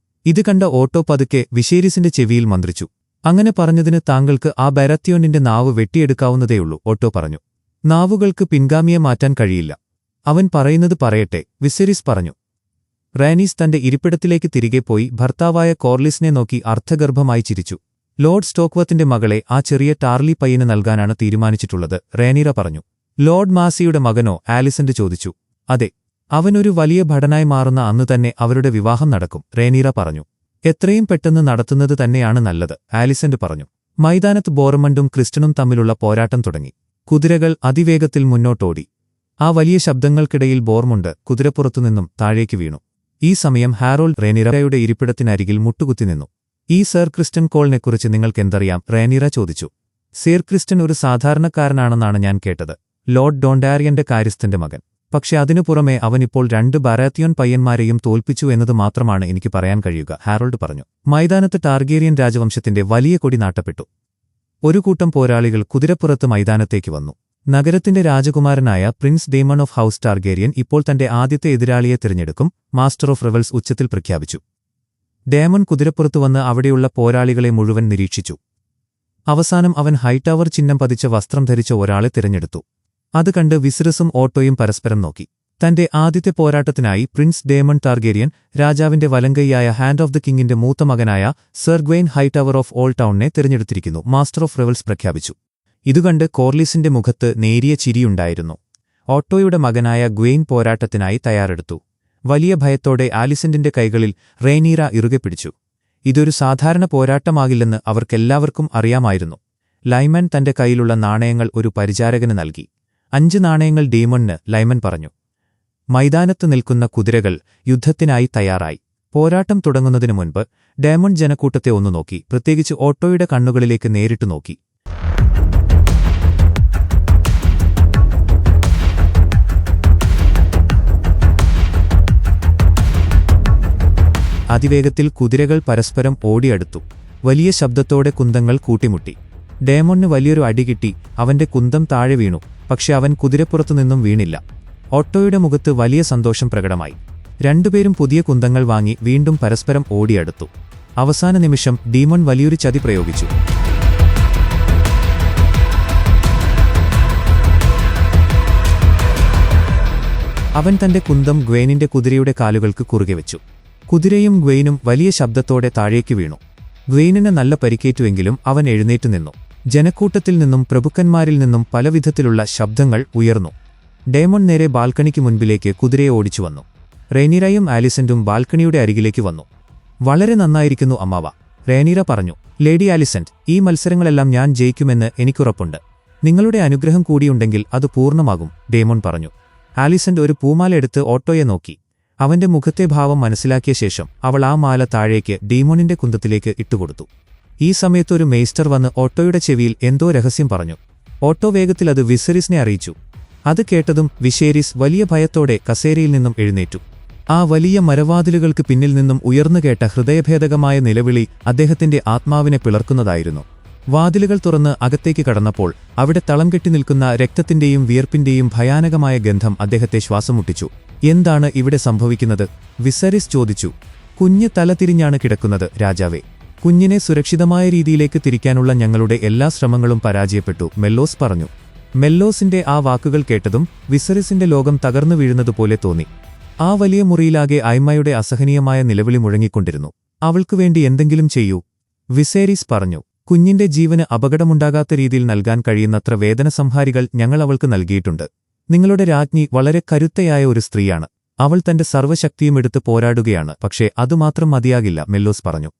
Speaker 1: ഇത് കണ്ട ഓട്ടോ പതുക്കെ വിശേരിസിന്റെ ചെവിയിൽ മന്ത്രിച്ചു. അങ്ങനെ പറഞ്ഞതിന് താങ്കൾക്ക് ആ ബരത്തിയോണിന്റെ നാവ് വെട്ടിയെടുക്കാവുന്നതേയുള്ളൂ, ഓട്ടോ പറഞ്ഞു. നാവുകൾക്ക് പിൻഗാമിയെ മാറ്റാൻ കഴിയില്ല. അവൻ പറയുന്നത് പറയട്ടെ, വിസെരിസ് പറഞ്ഞു. റാനീസ് തന്റെ ഇരിപ്പിടത്തിലേക്ക് തിരികെ പോയി ഭർത്താവായ കോർലിസിനെ നോക്കി അർത്ഥഗർഭമായി ചിരിച്ചു. ലോർഡ് സ്റ്റോക്വത്തിന്റെ മകളെ ആ ചെറിയ ടാർലി പയ്യന് നൽകാനാണ് തീരുമാനിച്ചിട്ടുള്ളത്, റേനീറ പറഞ്ഞു. ലോർഡ് മാസിയുടെ മകനോ? ആലിസന്റ് ചോദിച്ചു. അതെ, അവനൊരു വലിയ ഭടനായി മാറുന്ന അന്ന് തന്നെ അവരുടെ വിവാഹം നടക്കും, റേനീറ പറഞ്ഞു. എത്രയും പെട്ടെന്ന് നടത്തുന്നത് തന്നെയാണ് നല്ലത്, ആലിസന്റ് പറഞ്ഞു. മൈതാനത്ത് ബോർമണ്ടും ക്രിസ്റ്റനും തമ്മിലുള്ള പോരാട്ടം തുടങ്ങി. കുതിരകൾ അതിവേഗത്തിൽ മുന്നോട്ടോടി. ആ വലിയ ശബ്ദങ്ങൾക്കിടയിൽ ബോർമുണ്ട് കുതിരപ്പുറത്തുനിന്നും താഴേക്ക് വീണു. ഈ സമയം ഹാരോൾഡ് റേനീറയുടെ ഇരിപ്പിടത്തിനരികിൽ മുട്ടുകുത്തി നിന്നു. ഈ സർ ക്രിസ്റ്റൻ കോളിനെക്കുറിച്ച് നിങ്ങൾക്കെന്തറിയാം? റേനീറ ചോദിച്ചു. സർ ക്രിസ്റ്റൻ ഒരു സാധാരണക്കാരനാണെന്നാണ് ഞാൻ കേട്ടത്. ലോർഡ് ഡോണ്ടാരിയന്റെ കാര്യസ്ഥന്റെ മകൻ. പക്ഷെ അതിനു പുറമെ അവനിപ്പോൾ 2 ബരാത്തിയോൺ പയ്യന്മാരെയും തോൽപ്പിച്ചു എന്നത് മാത്രമാണ് എനിക്ക് പറയാൻ കഴിയുക, ഹാരോൾഡ് പറഞ്ഞു. മൈതാനത്ത് ടാർഗേരിയൻ രാജവംശത്തിന്റെ വലിയ കൊടി നാട്ടപ്പെട്ടു. ഒരു കൂട്ടം പോരാളികൾ കുതിരപ്പുറത്ത് മൈതാനത്തേക്ക് വന്നു. നഗരത്തിന്റെ രാജകുമാരനായ പ്രിൻസ് ഡേമൺ ഓഫ് ഹൌസ് ടാർഗേരിയൻ ഇപ്പോൾ തന്റെ ആദ്യത്തെ എതിരാളിയെ തിരഞ്ഞെടുക്കും, മാസ്റ്റർ ഓഫ് റിവൽസ് ഉച്ചത്തിൽ പ്രഖ്യാപിച്ചു. ഡേമൺ കുതിരപ്പുറത്തു വന്ന് അവിടെയുള്ള പോരാളികളെ മുഴുവൻ നിരീക്ഷിച്ചു. അവസാനം അവൻ ഹൈടവർ ചിഹ്നം പതിച്ച വസ്ത്രം ധരിച്ച ഒരാളെ തിരഞ്ഞെടുത്തു. അത് കണ്ട് വിസിറസും ഓട്ടോയും പരസ്പരം നോക്കി. തന്റെ ആദ്യത്തെ പോരാട്ടത്തിനായി പ്രിൻസ് ഡേമൺ ടാർഗേരിയൻ രാജാവിന്റെ വലങ്കൈയായ ഹാൻഡ് ഓഫ് ദ കിങ്ങിന്റെ മൂത്ത മകനായ സർ ഗ്വെയ്ൻ ഹൈടവർ ഓഫ് ഓൾ ടൗണിനെ തിരഞ്ഞെടുത്തിരിക്കുന്നു, മാസ്റ്റർ ഓഫ് റിവൽസ് പ്രഖ്യാപിച്ചു. ഇതുകണ്ട് കോർലിസിന്റെ മുഖത്ത് നേരിയ ചിരിയുണ്ടായിരുന്നു. ഓട്ടോയുടെ മകനായ ഗ്വെയ്ൻ പോരാട്ടത്തിനായി തയ്യാറെടുത്തു. വലിയ ഭയത്തോടെ ആലിസന്റിന്റെ കൈകളിൽ റേനീറ ഇറുകെ പിടിച്ചു. ഇതൊരു സാധാരണ പോരാട്ടമാകില്ലെന്ന് അവർക്കെല്ലാവർക്കും അറിയാമായിരുന്നു. ലൈമൻ തന്റെ കൈയിലുള്ള നാണയങ്ങൾ ഒരു പരിചാരകന് നൽകി. 5 നാണയങ്ങൾ ഡീമണിന്, ലൈമൻ പറഞ്ഞു. മൈതാനത്ത് നിൽക്കുന്ന കുതിരകൾ യുദ്ധത്തിനായി തയ്യാറായി. പോരാട്ടം തുടങ്ങുന്നതിനു മുൻപ് ഡേമൺ ജനക്കൂട്ടത്തെ ഒന്നു നോക്കി, പ്രത്യേകിച്ച് ഓട്ടോയുടെ കണ്ണുകളിലേക്ക് നേരിട്ടു നോക്കി. അതിവേഗത്തിൽ കുതിരകൾ പരസ്പരം ഓടിയടുത്തു. വലിയ ശബ്ദത്തോടെ കുന്തങ്ങൾ കൂട്ടിമുട്ടി. ഡേമണിന് വലിയൊരു അടി കിട്ടി. അവന്റെ കുന്തം താഴെ വീണു. പക്ഷെ അവൻ കുതിരപ്പുറത്തുനിന്നും വീണില്ല. ഓട്ടോയുടെ മുഖത്ത് വലിയ സന്തോഷം പ്രകടമായി. 2 പേരും പുതിയ കുന്തങ്ങൾ വാങ്ങി വീണ്ടും പരസ്പരം ഓടിയടുത്തു. അവസാന നിമിഷം ഡീമൺ വലിയൊരു ചതി പ്രയോഗിച്ചു. അവൻ തന്റെ കുന്തം ഗ്വെയ്നിന്റെ കുതിരയുടെ കാലുകൾക്ക് കുറുകെ വെച്ചു. കുതിരയും ഗ്വെയ്നും വലിയ ശബ്ദത്തോടെ താഴേക്ക് വീണു. ഗ്വെയ്നിന് നല്ല പരിക്കേറ്റുവെങ്കിലും അവൻ എഴുന്നേറ്റു നിന്നു. ജനക്കൂട്ടത്തിൽ നിന്നും പ്രഭുക്കന്മാരിൽ നിന്നും പലവിധത്തിലുള്ള ശബ്ദങ്ങൾ ഉയർന്നു. ഡേമൺ നേരെ ബാൽക്കണിക്ക് മുൻപിലേക്ക് കുതിരയെ ഓടിച്ചുവന്നു. റേനീറയും ആലിസന്റും ബാൽക്കണിയുടെ അരികിലേക്ക് വന്നു. വളരെ നന്നായിരിക്കുന്നു അമ്മാവ, റേനീറ പറഞ്ഞു. ലേഡി ആലിസന്റ്, ഈ മത്സരങ്ങളെല്ലാം ഞാൻ ജയിക്കുമെന്ന് എനിക്കുറപ്പുണ്ട്. നിങ്ങളുടെ അനുഗ്രഹം കൂടിയുണ്ടെങ്കിൽ അത് പൂർണ്ണമാകും, ഡേമൺ പറഞ്ഞു. ആലിസന്റ് ഒരു പൂമാല എടുത്ത് ഓട്ടോയെ നോക്കി. അവന്റെ മുഖത്തെ ഭാവം മനസ്സിലാക്കിയ ശേഷം അവൾ ആ മാല താഴേക്ക് ഡീമോണിന്റെ കുന്തത്തിലേക്ക് ഇട്ടുകൊടുത്തു. ഈ സമയത്തൊരു മെയ്സ്റ്റർ വന്ന് ഓട്ടോയുടെ ചെവിയിൽ എന്തോ രഹസ്യം പറഞ്ഞു. ഓട്ടോ വേഗത്തിൽ അത് വിസെരിസിനെ അറിയിച്ചു. അത് കേട്ടതും വിശേരിസ് വലിയ ഭയത്തോടെ കസേരയിൽ നിന്നും എഴുന്നേറ്റു. ആ വലിയ മരവാതിലുകൾക്ക് പിന്നിൽ നിന്നും ഉയർന്നുകേട്ട ഹൃദയഭേദകമായ നിലവിളി അദ്ദേഹത്തിന്റെ ആത്മാവിനെ പിളർക്കുന്നതായിരുന്നു. വാതിലുകൾ തുറന്ന് അകത്തേക്ക് കടന്നപ്പോൾ അവിടെ തളം കെട്ടി നിൽക്കുന്ന രക്തത്തിന്റെയും വിയർപ്പിന്റെയും ഭയാനകമായ ഗന്ധം അദ്ദേഹത്തെ ശ്വാസമുട്ടിച്ചു. എന്താണ് ഇവിടെ സംഭവിക്കുന്നത്? വിസെരിസ് ചോദിച്ചു. കുഞ്ഞ് തല തിരിഞ്ഞാണ് കിടക്കുന്നത്, രാജാവേ. കുഞ്ഞിനെ സുരക്ഷിതമായ രീതിയിലേക്ക് തിരിക്കാനുള്ള ഞങ്ങളുടെ എല്ലാ ശ്രമങ്ങളും പരാജയപ്പെട്ടു, മെല്ലോസ് പറഞ്ഞു. മെല്ലോസിന്റെ ആ വാക്കുകൾ കേട്ടതും വിസെരിസിന്റെ ലോകം തകർന്നു വീഴുന്നതുപോലെ തോന്നി. ആ വലിയ മുറിയിലാകെ ഐമയുടെ അസഹനീയമായ നിലവിളി മുഴങ്ങിക്കൊണ്ടിരുന്നു. അവൾക്കുവേണ്ടി എന്തെങ്കിലും ചെയ്യൂ, വിസേരിസ് പറഞ്ഞു. കുഞ്ഞിന്റെ ജീവന് അപകടമുണ്ടാകാത്ത രീതിയിൽ നൽകാൻ കഴിയുന്നത്ര വേദനസംഹാരികൾ ഞങ്ങൾ അവൾക്ക് നൽകിയിട്ടുണ്ട്. നിങ്ങളുടെ രാജ്ഞി വളരെ കരുത്തയായ ഒരു സ്ത്രീയാണ്. അവൾ തന്റെ സർവ്വശക്തിയും എടുത്ത് പോരാടുകയാണ്. പക്ഷേ അതുമാത്രം മതിയാകില്ല, മെല്ലോസ് പറഞ്ഞു.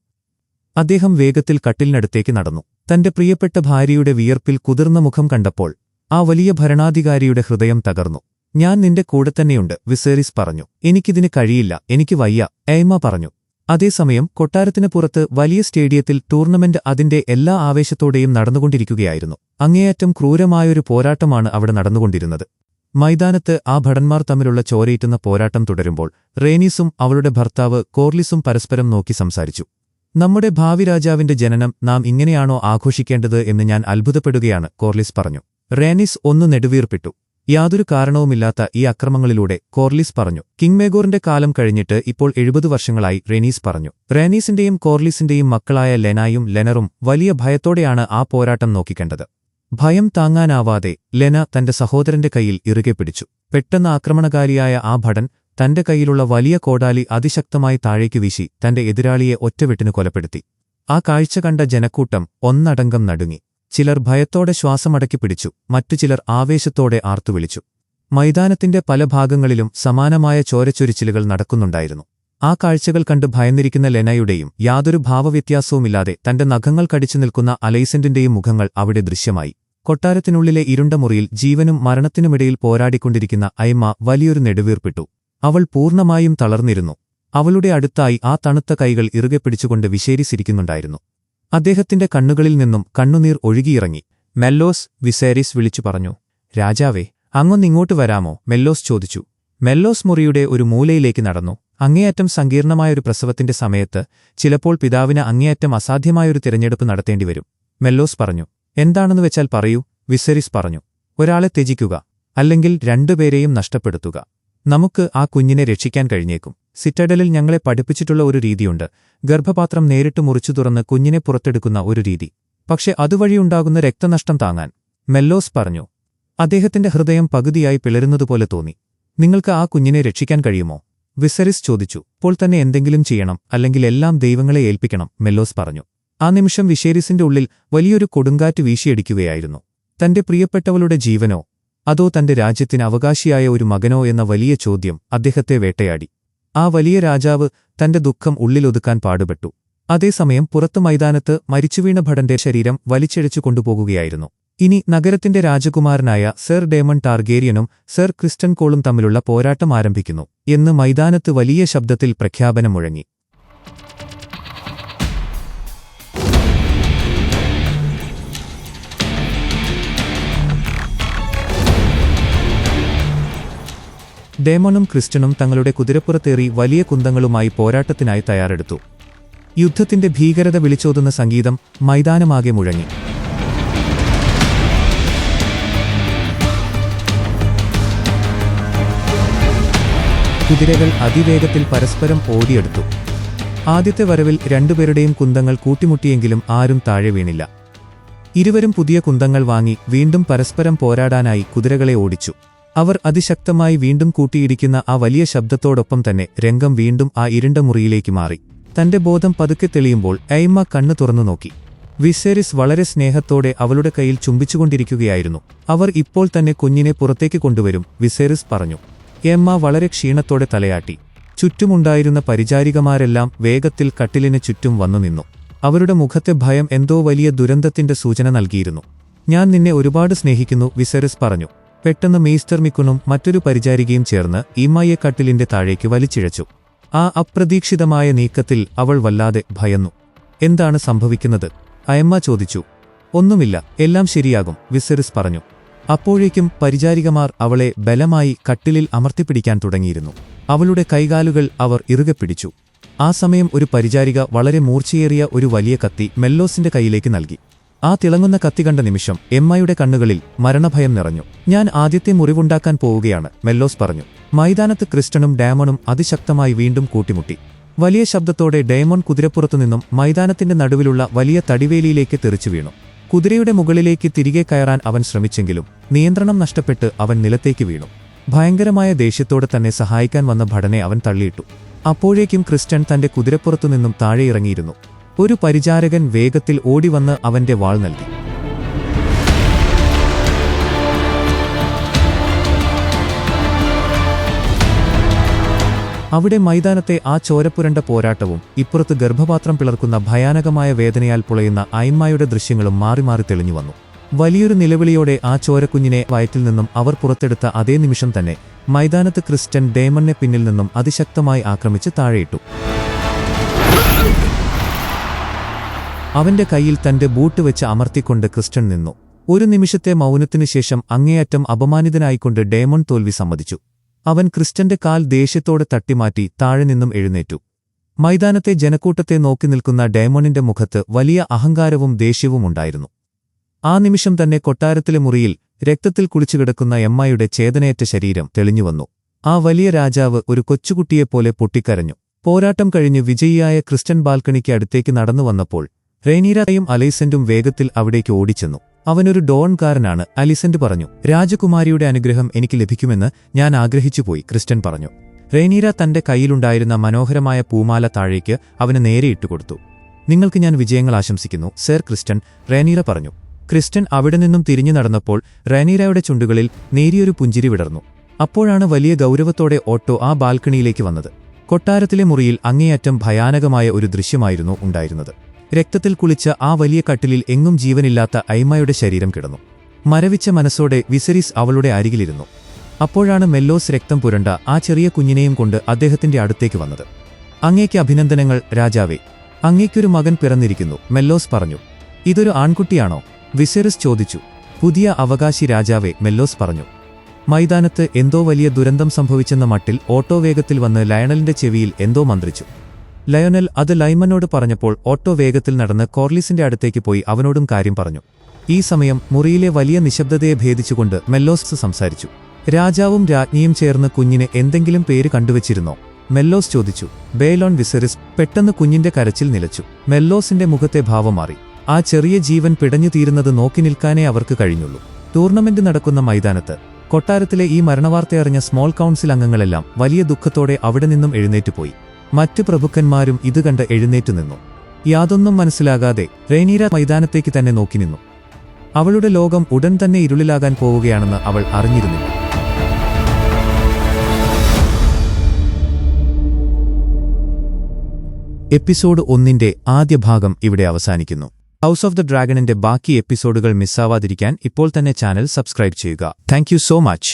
Speaker 1: അദ്ദേഹം വേഗത്തിൽ കട്ടിലിനടുത്തേക്ക് നടന്നു. തന്റെ പ്രിയപ്പെട്ട ഭാര്യയുടെ വിയർപ്പിൽ കുതിർന്ന മുഖം കണ്ടപ്പോൾ ആ വലിയ ഭരണാധികാരിയുടെ ഹൃദയം തകർന്നു. ഞാൻ നിന്റെ കൂടെ തന്നെയുണ്ട്, വിസേരിസ് പറഞ്ഞു. എനിക്കിതിന് കഴിയില്ല, എനിക്ക് വയ്യ, എയ്മ പറഞ്ഞു. അതേസമയം കൊട്ടാരത്തിന് പുറത്ത് വലിയ സ്റ്റേഡിയത്തിൽ ടൂർണമെന്റ് അതിന്റെ എല്ലാ ആവേശത്തോടെയും നടന്നുകൊണ്ടിരിക്കുകയായിരുന്നു. അങ്ങേയറ്റം ക്രൂരമായൊരു പോരാട്ടമാണ് അവിടെ നടന്നുകൊണ്ടിരുന്നത്. മൈതാനത്ത് ആ ഭടന്മാർ തമ്മിലുള്ള ചോരയിറ്റുന്ന പോരാട്ടം തുടരുമ്പോൾ റേനീസും അവളുടെ ഭർത്താവ് കോർലിസും പരസ്പരം നോക്കി സംസാരിച്ചു. നമ്മുടെ ഭാവി രാജാവിന്റെ ജനനം നാം ഇങ്ങനെയാണോ ആഘോഷിക്കേണ്ടത് എന്ന് ഞാൻ അത്ഭുതപ്പെടുകയാണ്, കോർലിസ് പറഞ്ഞു. റേനീസ് ഒന്നു നെടുവീർപ്പിട്ടു. യാതൊരു കാരണവുമില്ലാത്ത ഈ അക്രമങ്ങളിലൂടെ, കോർലിസ് പറഞ്ഞു. കിങ്മേഗോറിന്റെ കാലം കഴിഞ്ഞിട്ട് ഇപ്പോൾ 70 വർഷങ്ങളായി, റേനീസ് പറഞ്ഞു. റേനീസിന്റെയും കോർലിസിന്റെയും മക്കളായ ലെനായും ലെനറും വലിയ ഭയത്തോടെയാണ് ആ പോരാട്ടം നോക്കിക്കണ്ടത്. ഭയം താങ്ങാനാവാതെ ലെന തന്റെ സഹോദരന്റെ കൈയിൽ ഇറുകെ പിടിച്ചു. പെട്ടെന്ന് ആക്രമണകാരിയായ ആ ഭടൻ തന്റെ കൈയിലുള്ള വലിയ കോടാലി അതിശക്തമായി താഴേക്ക് വീശി തന്റെ എതിരാളിയെ ഒറ്റവെട്ടിന് കൊലപ്പെടുത്തി. ആ കാഴ്ച കണ്ട ജനക്കൂട്ടം ഒന്നടങ്കം നടുങ്ങി. ചിലർ ഭയത്തോടെ ശ്വാസമടക്കി പിടിച്ചു, മറ്റു ചിലർ ആവേശത്തോടെ ആർത്തുവിളിച്ചു. മൈതാനത്തിന്റെ പല ഭാഗങ്ങളിലും സമാനമായ ചോരച്ചൊരിച്ചിലുകൾ നടക്കുന്നുണ്ടായിരുന്നു. ആ കാഴ്ചകൾ കണ്ട് ഭയന്നിരിക്കുന്ന ലെനയുടെയും യാതൊരു ഭാവവ്യത്യാസവുമില്ലാതെ തന്റെ നഖങ്ങൾ കടിച്ചു നിൽക്കുന്ന അലൈസന്റിന്റെയും മുഖങ്ങൾ അവിടെ ദൃശ്യമായി. കൊട്ടാരത്തിനുള്ളിലെ ഇരുണ്ട മുറിയിൽ ജീവനും മരണത്തിനുമിടയിൽ പോരാടിക്കൊണ്ടിരിക്കുന്ന ഐമ വലിയൊരു നെടുവീർപ്പിട്ടു. അവൾ പൂർണ്ണമായും തളർന്നിരുന്നു. അവളുടെ അടുത്തായി ആ തണുത്ത കൈകൾ ഇറുകെ പിടിച്ചുകൊണ്ട് വിസേരിസിരിക്കുന്നുണ്ടായിരുന്നു. അദ്ദേഹത്തിന്റെ കണ്ണുകളിൽ നിന്നും കണ്ണുനീർ ഒഴുകിയിറങ്ങി. മെല്ലോസ്, വിസേരിസ് വിളിച്ചു പറഞ്ഞു. രാജാവേ, അങ്ങൊന്നിങ്ങോട്ട് വരാമോ? മെല്ലോസ് ചോദിച്ചു. മെല്ലോസ് മുറിയുടെ ഒരു മൂലയിലേക്ക് നടന്നു. അങ്ങേയറ്റം സങ്കീർണമായൊരു പ്രസവത്തിന്റെ സമയത്ത് ചിലപ്പോൾ പിതാവിന് അങ്ങേയറ്റം അസാധ്യമായൊരു തിരഞ്ഞെടുപ്പ് നടത്തേണ്ടിവരും, മെല്ലോസ് പറഞ്ഞു. എന്താണെന്ന് വെച്ചാൽ പറയൂ, വിസേരിസ് പറഞ്ഞു. ഒരാളെ ത്യജിക്കുക, അല്ലെങ്കിൽ രണ്ടുപേരെയും നഷ്ടപ്പെടുത്തുക. നമുക്ക് ആ കുഞ്ഞിനെ രക്ഷിക്കാൻ കഴിഞ്ഞേക്കും. സിറ്റഡലിൽ ഞങ്ങളെ പഠിപ്പിച്ചിട്ടുള്ള ഒരു രീതിയുണ്ട്, ഗർഭപാത്രം നേരിട്ട് മുറിച്ചു തുറന്ന് കുഞ്ഞിനെ പുറത്തെടുക്കുന്ന ഒരു രീതി. പക്ഷെ അതുവഴിയുണ്ടാകുന്ന രക്തനഷ്ടം താങ്ങാൻ, മെല്ലോസ് പറഞ്ഞു. അദ്ദേഹത്തിന്റെ ഹൃദയം പകുതിയായി പിളരുന്നതുപോലെ തോന്നി. നിങ്ങൾക്ക് ആ കുഞ്ഞിനെ രക്ഷിക്കാൻ കഴിയുമോ? വിസെരിസ് ചോദിച്ചു. ഇപ്പോൾ തന്നെ എന്തെങ്കിലും ചെയ്യണം, അല്ലെങ്കിൽ എല്ലാം ദൈവങ്ങളെ ഏൽപ്പിക്കണം, മെല്ലോസ് പറഞ്ഞു. ആ നിമിഷം വിസേരിസിന്റെ ഉള്ളിൽ വലിയൊരു കൊടുങ്കാറ്റ് വീശിയടിക്കുകയായിരുന്നു. തന്റെ പ്രിയപ്പെട്ടവളുടെ ജീവനോ അതോ തന്റെ രാജ്യത്തിന് അവകാശിയായ ഒരു മകനോ എന്ന വലിയ ചോദ്യം അദ്ദേഹത്തെ വേട്ടയാടി. ആ വലിയ രാജാവ് തന്റെ ദുഃഖം ഉള്ളിലൊതുക്കാൻ പാടുപെട്ടു. അതേസമയം പുറത്തു മൈതാനത്ത് മരിച്ചുവീണ ഭടന്റെ ശരീരം വലിച്ചിഴച്ചു കൊണ്ടുപോകുകയായിരുന്നു. ഇനി നഗരത്തിന്റെ രാജകുമാരനായ സർ ഡേമൺ ടാർഗേരിയനും സർ ക്രിസ്റ്റൻ കോളും തമ്മിലുള്ള പോരാട്ടം ആരംഭിക്കുന്നു എന്ന് മൈതാനത്ത് വലിയ ശബ്ദത്തിൽ പ്രഖ്യാപനം മുഴങ്ങി. ഡേമണും ക്രിസ്റ്റനും തങ്ങളുടെ കുതിരപ്പുറത്തേറി വലിയ കുന്തങ്ങളുമായി പോരാട്ടത്തിനായി തയ്യാറെടുത്തു. യുദ്ധത്തിന്റെ ഭീകരത വിളിച്ചോതുന്ന സംഗീതം മൈതാനമാകെ മുഴങ്ങി. കുതിരകൾ അതിവേഗത്തിൽ പരസ്പരം ഓടിയെടുത്തു. ആദ്യത്തെ വരവിൽ രണ്ടുപേരുടെയും കുന്തങ്ങൾ കൂട്ടിമുട്ടിയെങ്കിലും ആരും താഴെ വീണില്ല. ഇരുവരും പുതിയ കുന്തങ്ങൾ വാങ്ങി വീണ്ടും പരസ്പരം പോരാടാനായി കുതിരകളെ ഓടിച്ചു. അവർ അതിശക്തമായി വീണ്ടും കൂട്ടിയിടിക്കുന്ന ആ വലിയ ശബ്ദത്തോടൊപ്പം തന്നെ രംഗം വീണ്ടും ആ ഇരുണ്ട മുറിയിലേക്ക് മാറി. തന്റെ ബോധം പതുക്കെ തെളിയുമ്പോൾ ഐമ കണ്ണു തുറന്നു നോക്കി. വിസേരിസ് വളരെ സ്നേഹത്തോടെ അവളുടെ കയ്യിൽ ചുംബിച്ചുകൊണ്ടിരിക്കുകയായിരുന്നു. അവർ ഇപ്പോൾ തന്നെ കുഞ്ഞിനെ പുറത്തേക്ക് കൊണ്ടുവരും, വിസേരിസ് പറഞ്ഞു. എമ്മ വളരെ ക്ഷീണത്തോടെ തലയാട്ടി. ചുറ്റുമുണ്ടായിരുന്ന പരിചാരികമാരെല്ലാം വേഗത്തിൽ കട്ടിലിന് ചുറ്റും വന്നുനിന്നു. അവരുടെ മുഖത്തെ ഭയം എന്തോ വലിയ ദുരന്തത്തിന്റെ സൂചന നൽകിയിരുന്നു. ഞാൻ നിന്നെ ഒരുപാട് സ്നേഹിക്കുന്നു, വിസേരിസ് പറഞ്ഞു. പെട്ടെന്ന് മെയ്സ്റ്റർ മിക്കുണും മറ്റൊരു പരിചാരികയും ചേർന്ന് ഈമയെ കട്ടിലിന്റെ താഴേക്ക് വലിച്ചിഴച്ചു. ആ അപ്രതീക്ഷിതമായ നീക്കത്തിൽ അവൾ വല്ലാതെ ഭയന്നു. എന്താണ് സംഭവിക്കുന്നത്? അയമ്മ ചോദിച്ചു. ഒന്നുമില്ല, എല്ലാം ശരിയാകും, വിസെരിസ് പറഞ്ഞു. അപ്പോഴേക്കും പരിചാരികമാർ അവളെ ബലമായി കട്ടിലിൽ അമർത്തിപ്പിടിക്കാൻ തുടങ്ങിയിരുന്നു. അവളുടെ കൈകാലുകൾ അവർ ഇറുകെ പിടിച്ചു. ആ സമയം ഒരു പരിചാരിക വളരെ മൂർച്ചയേറിയ ഒരു വലിയ കത്തി മെല്ലോസിന്റെ കൈയിലേക്ക് നൽകി. ആ തിളങ്ങുന്ന കത്തി കണ്ട നിമിഷം എമ്മയുടെ കണ്ണുകളിൽ മരണഭയം നിറഞ്ഞു. ഞാൻ ആദ്യത്തെ മുറിവുണ്ടാക്കാൻ പോവുകയാണ്, മെല്ലോസ് പറഞ്ഞു. മൈതാനത്ത് ക്രിസ്റ്റനും ഡേമണും അതിശക്തമായി വീണ്ടും കൂട്ടിമുട്ടി. വലിയ ശബ്ദത്തോടെ ഡേമൺ കുതിരപ്പുറത്തുനിന്നും മൈതാനത്തിന്റെ നടുവിലുള്ള വലിയ തടിവേലിയിലേക്ക് തെറിച്ചു വീണു. കുതിരയുടെ മുകളിലേക്ക് തിരികെ കയറാൻ അവൻ ശ്രമിച്ചെങ്കിലും നിയന്ത്രണം നഷ്ടപ്പെട്ട് അവൻ നിലത്തേക്ക് വീണു. ഭയങ്കരമായ ദേഷ്യത്തോടെ തന്നെ സഹായിക്കാൻ വന്ന ഭടനെ അവൻ തള്ളിയിട്ടു. അപ്പോഴേക്കും ക്രിസ്റ്റൻ തന്റെ കുതിരപ്പുറത്തുനിന്നും താഴെ ഇറങ്ങിയിരുന്നു. ഒരു പരിചാരകൻ വേഗത്തിൽ ഓടിവന്ന് അവന്റെ വാൾ നൽകി. അവിടെ മൈതാനത്തെ ആ ചോരപ്പുരണ്ട പോരാട്ടവും ഇപ്പുറത്ത് ഗർഭപാത്രം പിളർക്കുന്ന ഭയാനകമായ വേദനയാൽ പുളയുന്ന ഐമ്മയുടെ ദൃശ്യങ്ങളും മാറി മാറി തെളിഞ്ഞുവന്നു. വലിയൊരു നിലവിളിയോടെ ആ ചോരക്കുഞ്ഞിനെ വയറ്റിൽ നിന്നും അവർ പുറത്തെടുത്ത അതേ നിമിഷം തന്നെ മൈതാനത്ത് ക്രിസ്റ്റൻ ഡേമണിനെ പിന്നിൽ നിന്നും അതിശക്തമായി ആക്രമിച്ച് താഴെയിട്ടു. അവന്റെ കയ്യിൽ തന്റെ ബൂട്ട് വെച്ച് അമർത്തിക്കൊണ്ട് ക്രിസ്റ്റൻ നിന്നു. ഒരു നിമിഷത്തെ മൗനത്തിനു ശേഷം അങ്ങേയറ്റം അപമാനിതനായിക്കൊണ്ട് ഡേമൺ തോൽവി സമ്മതിച്ചു. അവൻ ക്രിസ്റ്റന്റെ കാൽ ദേഷ്യത്തോടെ തട്ടിമാറ്റി താഴെ നിന്നും എഴുന്നേറ്റു. മൈതാനത്തെ ജനക്കൂട്ടത്തെ നോക്കി നിൽക്കുന്ന ഡേമണിന്റെ മുഖത്ത് വലിയ അഹങ്കാരവും ദേഷ്യവും ഉണ്ടായിരുന്നു. ആ നിമിഷം തന്നെ കൊട്ടാരത്തിലെ മുറിയിൽ രക്തത്തിൽ കുളിച്ചുകിടക്കുന്ന എമ്മയുടെ ചേതനയേറ്റ ശരീരം തെളിഞ്ഞുവന്നു. ആ വലിയ രാജാവ് ഒരു കൊച്ചുകുട്ടിയെപ്പോലെ പൊട്ടിക്കരഞ്ഞു. പോരാട്ടം കഴിഞ്ഞ് വിജയിയായ ക്രിസ്റ്റൻ ബാൽക്കണിക്ക് അടുത്തേക്ക് നടന്നുവന്നപ്പോൾ റെയ്നീരയും അലൈസന്റും വേഗത്തിൽ അവിടേക്ക് ഓടിച്ചെന്നു. അവനൊരു ഡോൺകാരനാണ്, അലിസന്റ് പറഞ്ഞു. രാജകുമാരിയുടെ അനുഗ്രഹം എനിക്ക് ലഭിക്കുമെന്ന് ഞാൻ ആഗ്രഹിച്ചുപോയി, ക്രിസ്റ്റൻ പറഞ്ഞു. റെയ്നീര തന്റെ കയ്യിലുണ്ടായിരുന്ന മനോഹരമായ പൂമാല താഴേക്ക് അവന് നേരെ ഇട്ടുകൊടുത്തു. നിങ്ങൾക്ക് ഞാൻ വിജയങ്ങൾ ആശംസിക്കുന്നു, സർ ക്രിസ്റ്റൻ, റെയ്നീര പറഞ്ഞു. ക്രിസ്റ്റൻ അവിടെ നിന്നും തിരിഞ്ഞു നടന്നപ്പോൾ റെയ്നീരയുടെ ചുണ്ടുകളിൽ നേരിയൊരു പുഞ്ചിരി വിടർന്നു. അപ്പോഴാണ് വലിയ ഗൗരവത്തോടെ ഓട്ടോ ആ ബാൽക്കണിയിലേക്ക് വന്നത്. കൊട്ടാരത്തിലെ മുറിയിൽ അങ്ങേയറ്റം ഭയാനകമായ ഒരു ദൃശ്യമായിരുന്നു ഉണ്ടായിരുന്നത്. രക്തത്തിൽ കുളിച്ച ആ വലിയ കട്ടിലിൽ എങ്ങും ജീവനില്ലാത്ത ഐമയുടെ ശരീരം കിടന്നു. മരവിച്ച മനസ്സോടെ വിസെരിസ് അവളുടെ അരികിലിരുന്നു. അപ്പോഴാണ് മെല്ലോസ് രക്തം പുരണ്ട ആ ചെറിയ കുഞ്ഞിനെയും കൊണ്ട് അദ്ദേഹത്തിന്റെ അടുത്തേക്ക് വന്നത്. അങ്ങേക്ക് അഭിനന്ദനങ്ങൾ രാജാവേ, അങ്ങേക്കൊരു മകൻ പിറന്നിരിക്കുന്നു, മെല്ലോസ് പറഞ്ഞു. ഇതൊരു ആൺകുട്ടിയാണോ? വിസെരിസ് ചോദിച്ചു. പുതിയ അവകാശി രാജാവേ, മെല്ലോസ് പറഞ്ഞു. മൈതാനത്ത് എന്തോ വലിയ ദുരന്തം സംഭവിച്ചെന്ന മട്ടിൽ ഓട്ടോ വേഗത്തിൽ വന്ന് ലയണലിന്റെ ചെവിയിൽ എന്തോ മന്ത്രിച്ചു. ലയണൽ അത് ലൈമനോട് പറഞ്ഞപ്പോൾ ഓട്ടോ വേഗത്തിൽ നടന്ന് കോർലിസിന്റെ അടുത്തേക്ക് പോയി അവനോടും കാര്യം പറഞ്ഞു. ഈ സമയം മുറിയിലെ വലിയ നിശബ്ദതയെ ഭേദിച്ചുകൊണ്ട് മെല്ലോസ് സംസാരിച്ചു. രാജാവും രാജ്ഞിയും ചേർന്ന് കുഞ്ഞിന് എന്തെങ്കിലും പേര് കണ്ടുവച്ചിരുന്നോ? മെല്ലോസ് ചോദിച്ചു. ബേലോൺ വിസെരിസ്. പെട്ടെന്ന് കുഞ്ഞിന്റെ കരച്ചിൽ നിലച്ചു. മെല്ലോസിന്റെ മുഖത്തെ ഭാവം മാറി. ആ ചെറിയ ജീവൻ പിടഞ്ഞു തീരുന്നത് നോക്കി നിൽക്കാനേ അവർക്ക് കഴിഞ്ഞുള്ളൂ. ടൂർണമെന്റ് നടക്കുന്ന മൈതാനത്ത് കൊട്ടാരത്തിലെ ഈ മരണവാർത്തയറിഞ്ഞ സ്മോൾ കൗൺസിൽ അംഗങ്ങളെല്ലാം വലിയ ദുഃഖത്തോടെ അവിടെ നിന്നും എഴുന്നേറ്റുപോയി. മറ്റു പ്രഭുക്കന്മാരും ഇത് കണ്ട് എഴുന്നേറ്റു നിന്നു. യാതൊന്നും മനസ്സിലാകാതെ റെയ്നീര മൈതാനത്തേക്ക് തന്നെ നോക്കി നിന്നു. അവളുടെ ലോകം ഉടൻ തന്നെ ഇരുളിലാകാൻ പോവുകയാണെന്ന് അവൾ അറിഞ്ഞിരുന്നില്ല. എപ്പിസോഡ് 1 ആദ്യ ഭാഗം ഇവിടെ അവസാനിക്കുന്നു. ഹൗസ് ഓഫ് ദ ഡ്രാഗണിന്റെ ബാക്കി എപ്പിസോഡുകൾ മിസ്സാവാതിരിക്കാൻ ഇപ്പോൾ തന്നെ ചാനൽ സബ്സ്ക്രൈബ് ചെയ്യുക. Thank you so much.